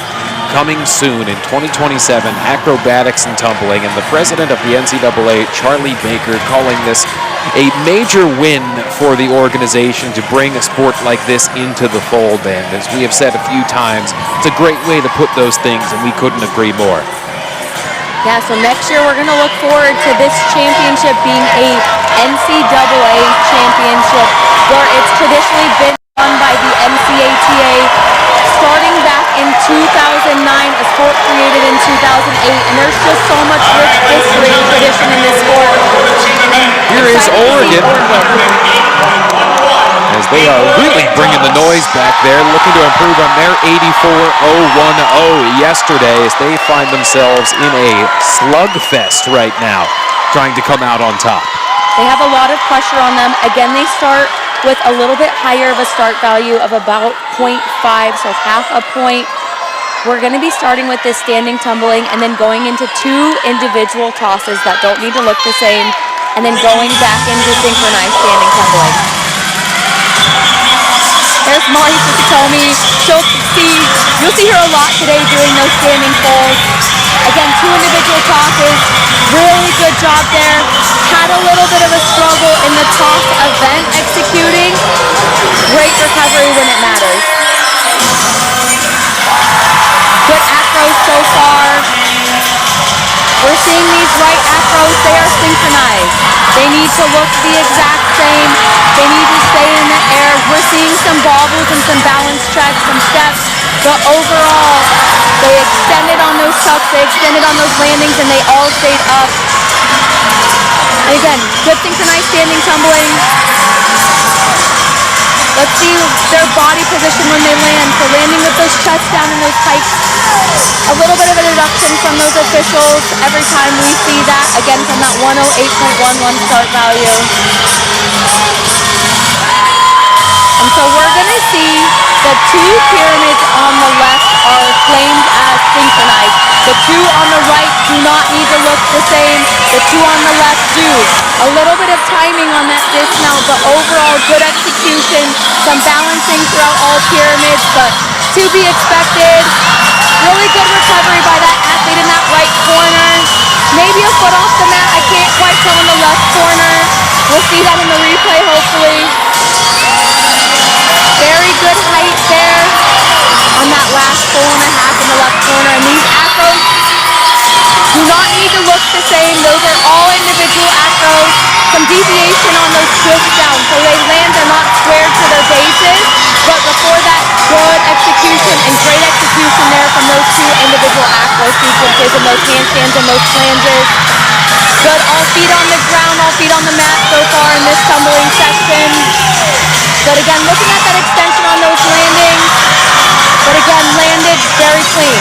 coming soon in 2027, Acrobatics and Tumbling, and the president of the NCAA, Charlie Baker, calling this a major win for the organization to bring a sport like this into the fold. And as we have said a few times, it's a great way to put those things, and we couldn't agree more. Yeah, so next year we're going to look forward to this championship being a NCAA championship, where it's traditionally been won by the NCATA, starting back in 2009, a sport created in 2008, and there's just so much rich history and tradition in this sport. Here is Oregon, as they are really bringing the noise back there, looking to improve on their 84-010 yesterday as they find themselves in a slugfest right now, trying to come out on top. They have a lot of pressure on them. Again, they start with a little bit higher of a start value of about 0.5, so half a point. We're going to be starting with this standing tumbling and then going into 2 individual tosses that don't need to look the same, and then going back into synchronized standing tumbling. There's Molly Fukitomi. You'll see her a lot today doing those standing pulls. Again, 2 individual tosses. Really good job there. Had a little bit of a struggle in the toss event executing. Great recovery when it matters. Good acros so far. We're seeing these right acros, they are synchronized. They need to look the exact same. They need to stay in the air. We're seeing some bobbles and some balance checks, some steps, but overall, they extended on those tucks, they extended on those landings, and they all stayed up. And again, good synchronized standing tumbling. Let's see their body position when they land. So landing with those chests down and those pikes. A little bit of a deduction from those officials every time we see that. Again, from that 108.11 start value. And so we're going to see the 2 pyramids on the left are claimed as synchronized. The 2 on the right do not need to look the same. The 2 on the left do. A little bit of timing on that dismount, but overall good execution. Some balancing throughout all pyramids, but to be expected. Really good recovery by that athlete in that right corner. Maybe a foot off the mat. I can't quite tell in the left corner. We'll see that in the replay, hopefully. Very good height there on that last 4.5 in the left corner. And these acros do not need to look the same. Those are all individual acros. Some deviation on those twists down. So they land, they're not squared to their bases. But before that, good execution and great execution there from those 2 individual acro sequences and those handstands and those flanges. Good all feet on the ground, all feet on the mat so far in this tumbling section. But again, looking at that extension on those landings, but again, landed very clean.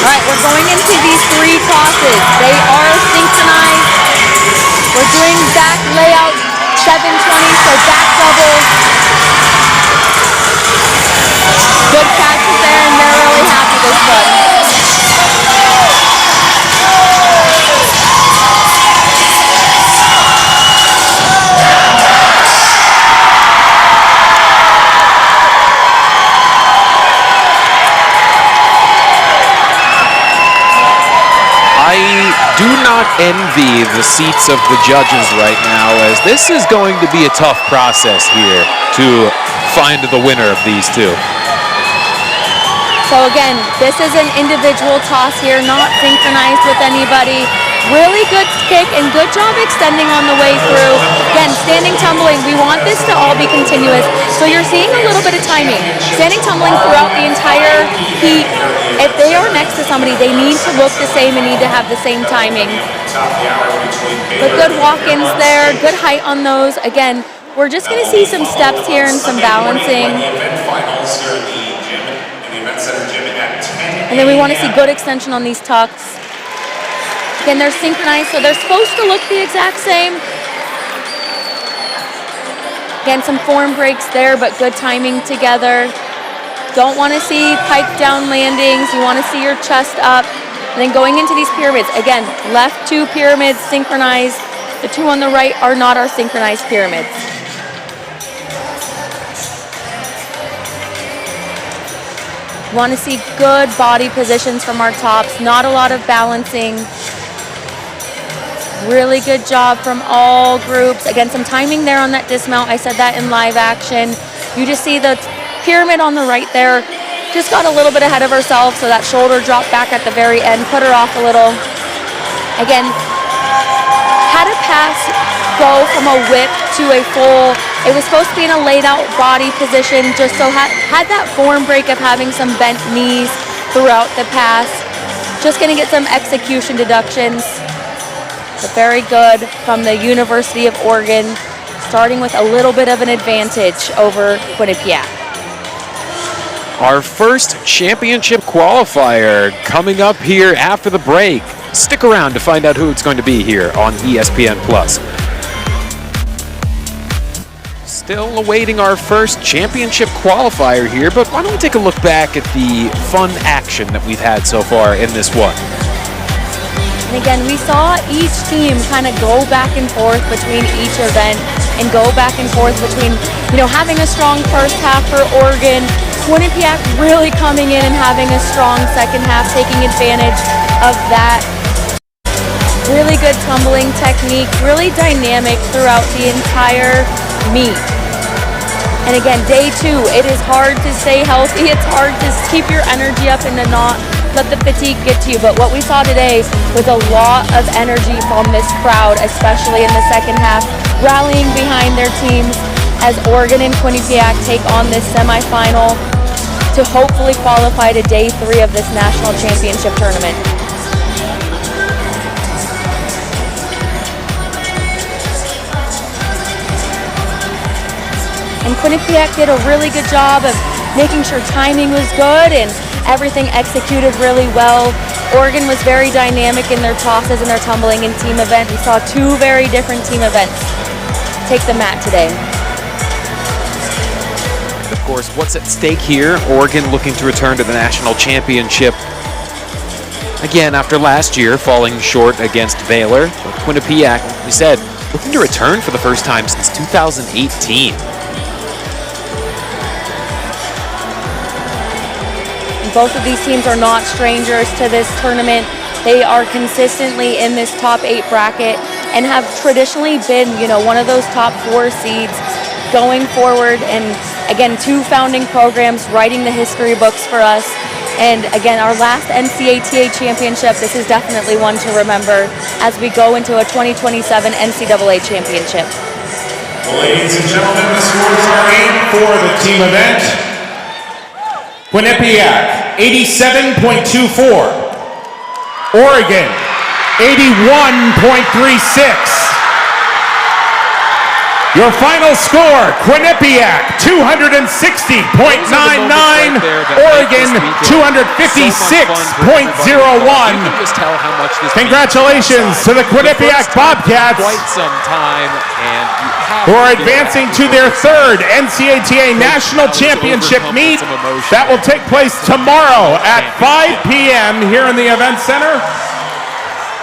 All right, we're going into these 3 tosses. They are synchronized. We're doing back layout 720, so back doubles. Good catches there, and they're really happy this one. I do not envy the seats of the judges right now, as this is going to be a tough process here to find the winner of these 2. So again, this is an individual toss here, not synchronized with anybody. Really good kick and good job extending on the way through. Again, standing tumbling, we want this to all be continuous. So you're seeing a little bit of timing. Standing tumbling throughout the entire heat. If they are next to somebody, they need to look the same and need to have the same timing. But good walk-ins there, good height on those. Again, we're just going to see some steps here and some balancing. And then we want to see good extension on these tucks. Again, they're synchronized, so they're supposed to look the exact same. Again, some form breaks there, but good timing together. Don't want to see pike down landings. You want to see your chest up. And then going into these pyramids, again, left 2 pyramids synchronized. The 2 on the right are not our synchronized pyramids. Want to see good body positions from our tops. Not a lot of balancing. Really good job from all groups. Again, some timing there on that dismount. I said that in live action. You just see the pyramid on the right there. Just got a little bit ahead of herself, so that shoulder dropped back at the very end, put her off a little. Again, had a pass go from a whip to a full. It was supposed to be in a laid out body position, just so had that form break of having some bent knees throughout the pass. Just gonna get some execution deductions. But very good from the University of Oregon, starting with a little bit of an advantage over Quinnipiac. Our first championship qualifier coming up here after the break. Stick around to find out who it's going to be here on ESPN+. Still awaiting our first championship qualifier here, but why don't we take a look back at the fun action that we've had so far in this one. And again, we saw each team kind of go back and forth between each event and go back and forth between, having a strong first half for Oregon, Quinnipiac really coming in and having a strong second half, taking advantage of that. Really good tumbling technique, really dynamic throughout the entire meet. And again, day 2, it is hard to stay healthy. It's hard to keep your energy up and to not let the fatigue get to you. But what we saw today was a lot of energy from this crowd, especially in the second half, rallying behind their teams as Oregon and Quinnipiac take on this semifinal to hopefully qualify to day 3 of this national championship tournament. And Quinnipiac did a really good job of making sure timing was good and everything executed really well. Oregon was very dynamic in their tosses and their tumbling and team event. We saw 2 very different team events take the mat today. Of course, what's at stake here? Oregon looking to return to the national championship again after last year falling short against Baylor. But Quinnipiac, like we said, looking to return for the first time since 2018. Both of these teams are not strangers to this tournament. They are consistently in this top 8 bracket and have traditionally been, one of those top 4 seeds going forward. And again, 2 founding programs writing the history books for us. And again, our last NCATA championship, this is definitely one to remember as we go into a 2027 NCAA championship. Well, ladies and gentlemen, the scores are in for the team event. Quinnipiac, 87.24. Oregon, 81.36. Your final score, Quinnipiac, 260.99. Oregon, 256.01. Congratulations to the Quinnipiac Bobcats, who are advancing to their 3rd NCATA National Championship meet. That will take place tomorrow at 5 p.m. here in the Event Center,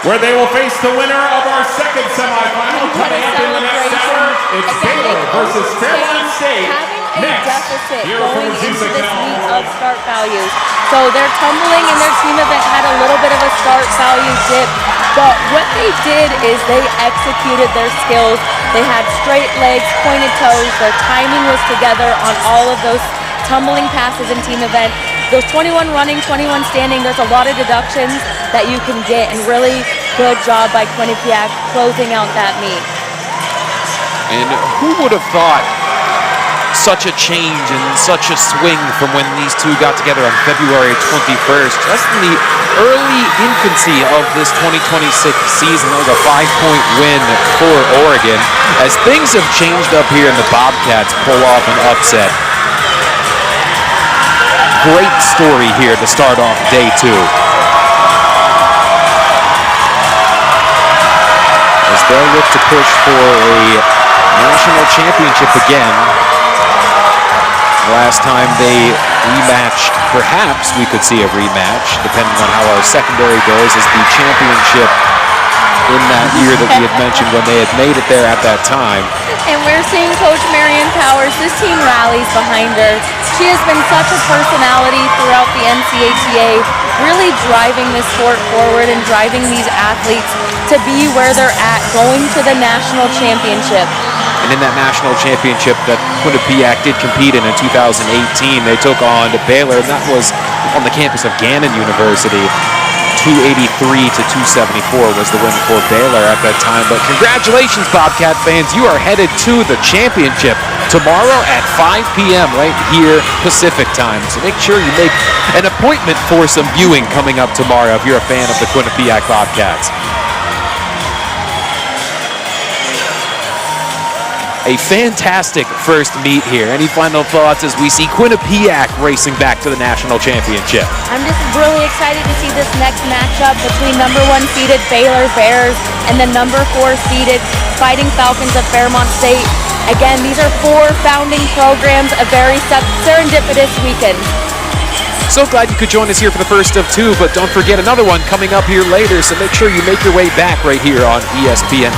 where they will face the winner of our 2nd semifinal coming up in the next hour. It's Baylor versus Fairmont State. Having a Next, deficit here going from into this Zuzak meet of start values. So their tumbling and their team event had a little bit of a start value dip, but what they did is they executed their skills. They had straight legs, pointed toes, their timing was together on all of those tumbling passes in team event. Those 21 running, 21 standing, there's a lot of deductions that you can get, and really good job by Quinnipiac closing out that meet. And who would have thought such a change and such a swing from when these 2 got together on February 21st, just in the early infancy of this 2026 season. That was a 5-point win for Oregon, as things have changed up here and the Bobcats pull off an upset. Great story here to start off day 2. As they'll look to push for a national championship again. Last time they rematched, perhaps we could see a rematch, depending on how our secondary goes, as the championship in that year that we had mentioned when they had made it there at that time. And we're seeing Coach Marianne Powers. This team rallies behind her. She has been such a personality throughout the NCATA, really driving this sport forward and driving these athletes to be where they're at, going to the national championship. And in that national championship that Quinnipiac did compete in 2018, they took on Baylor, and that was on the campus of Gannon University. 283 to 274 was the win for Baylor at that time. But congratulations, Bobcat fans. You are headed to the championship tomorrow at 5 p.m. right here Pacific time. So make sure you make an appointment for some viewing coming up tomorrow if you're a fan of the Quinnipiac Bobcats. A fantastic first meet here. Any final thoughts as we see Quinnipiac racing back to the national championship? I'm just really excited to see this next matchup between #1 seeded Baylor Bears and the #4 seeded Fighting Falcons of Fairmont State. Again, these are 4 founding programs, a very serendipitous weekend. So glad you could join us here for the first of 2, but don't forget another one coming up here later, so make sure you make your way back right here on ESPN+.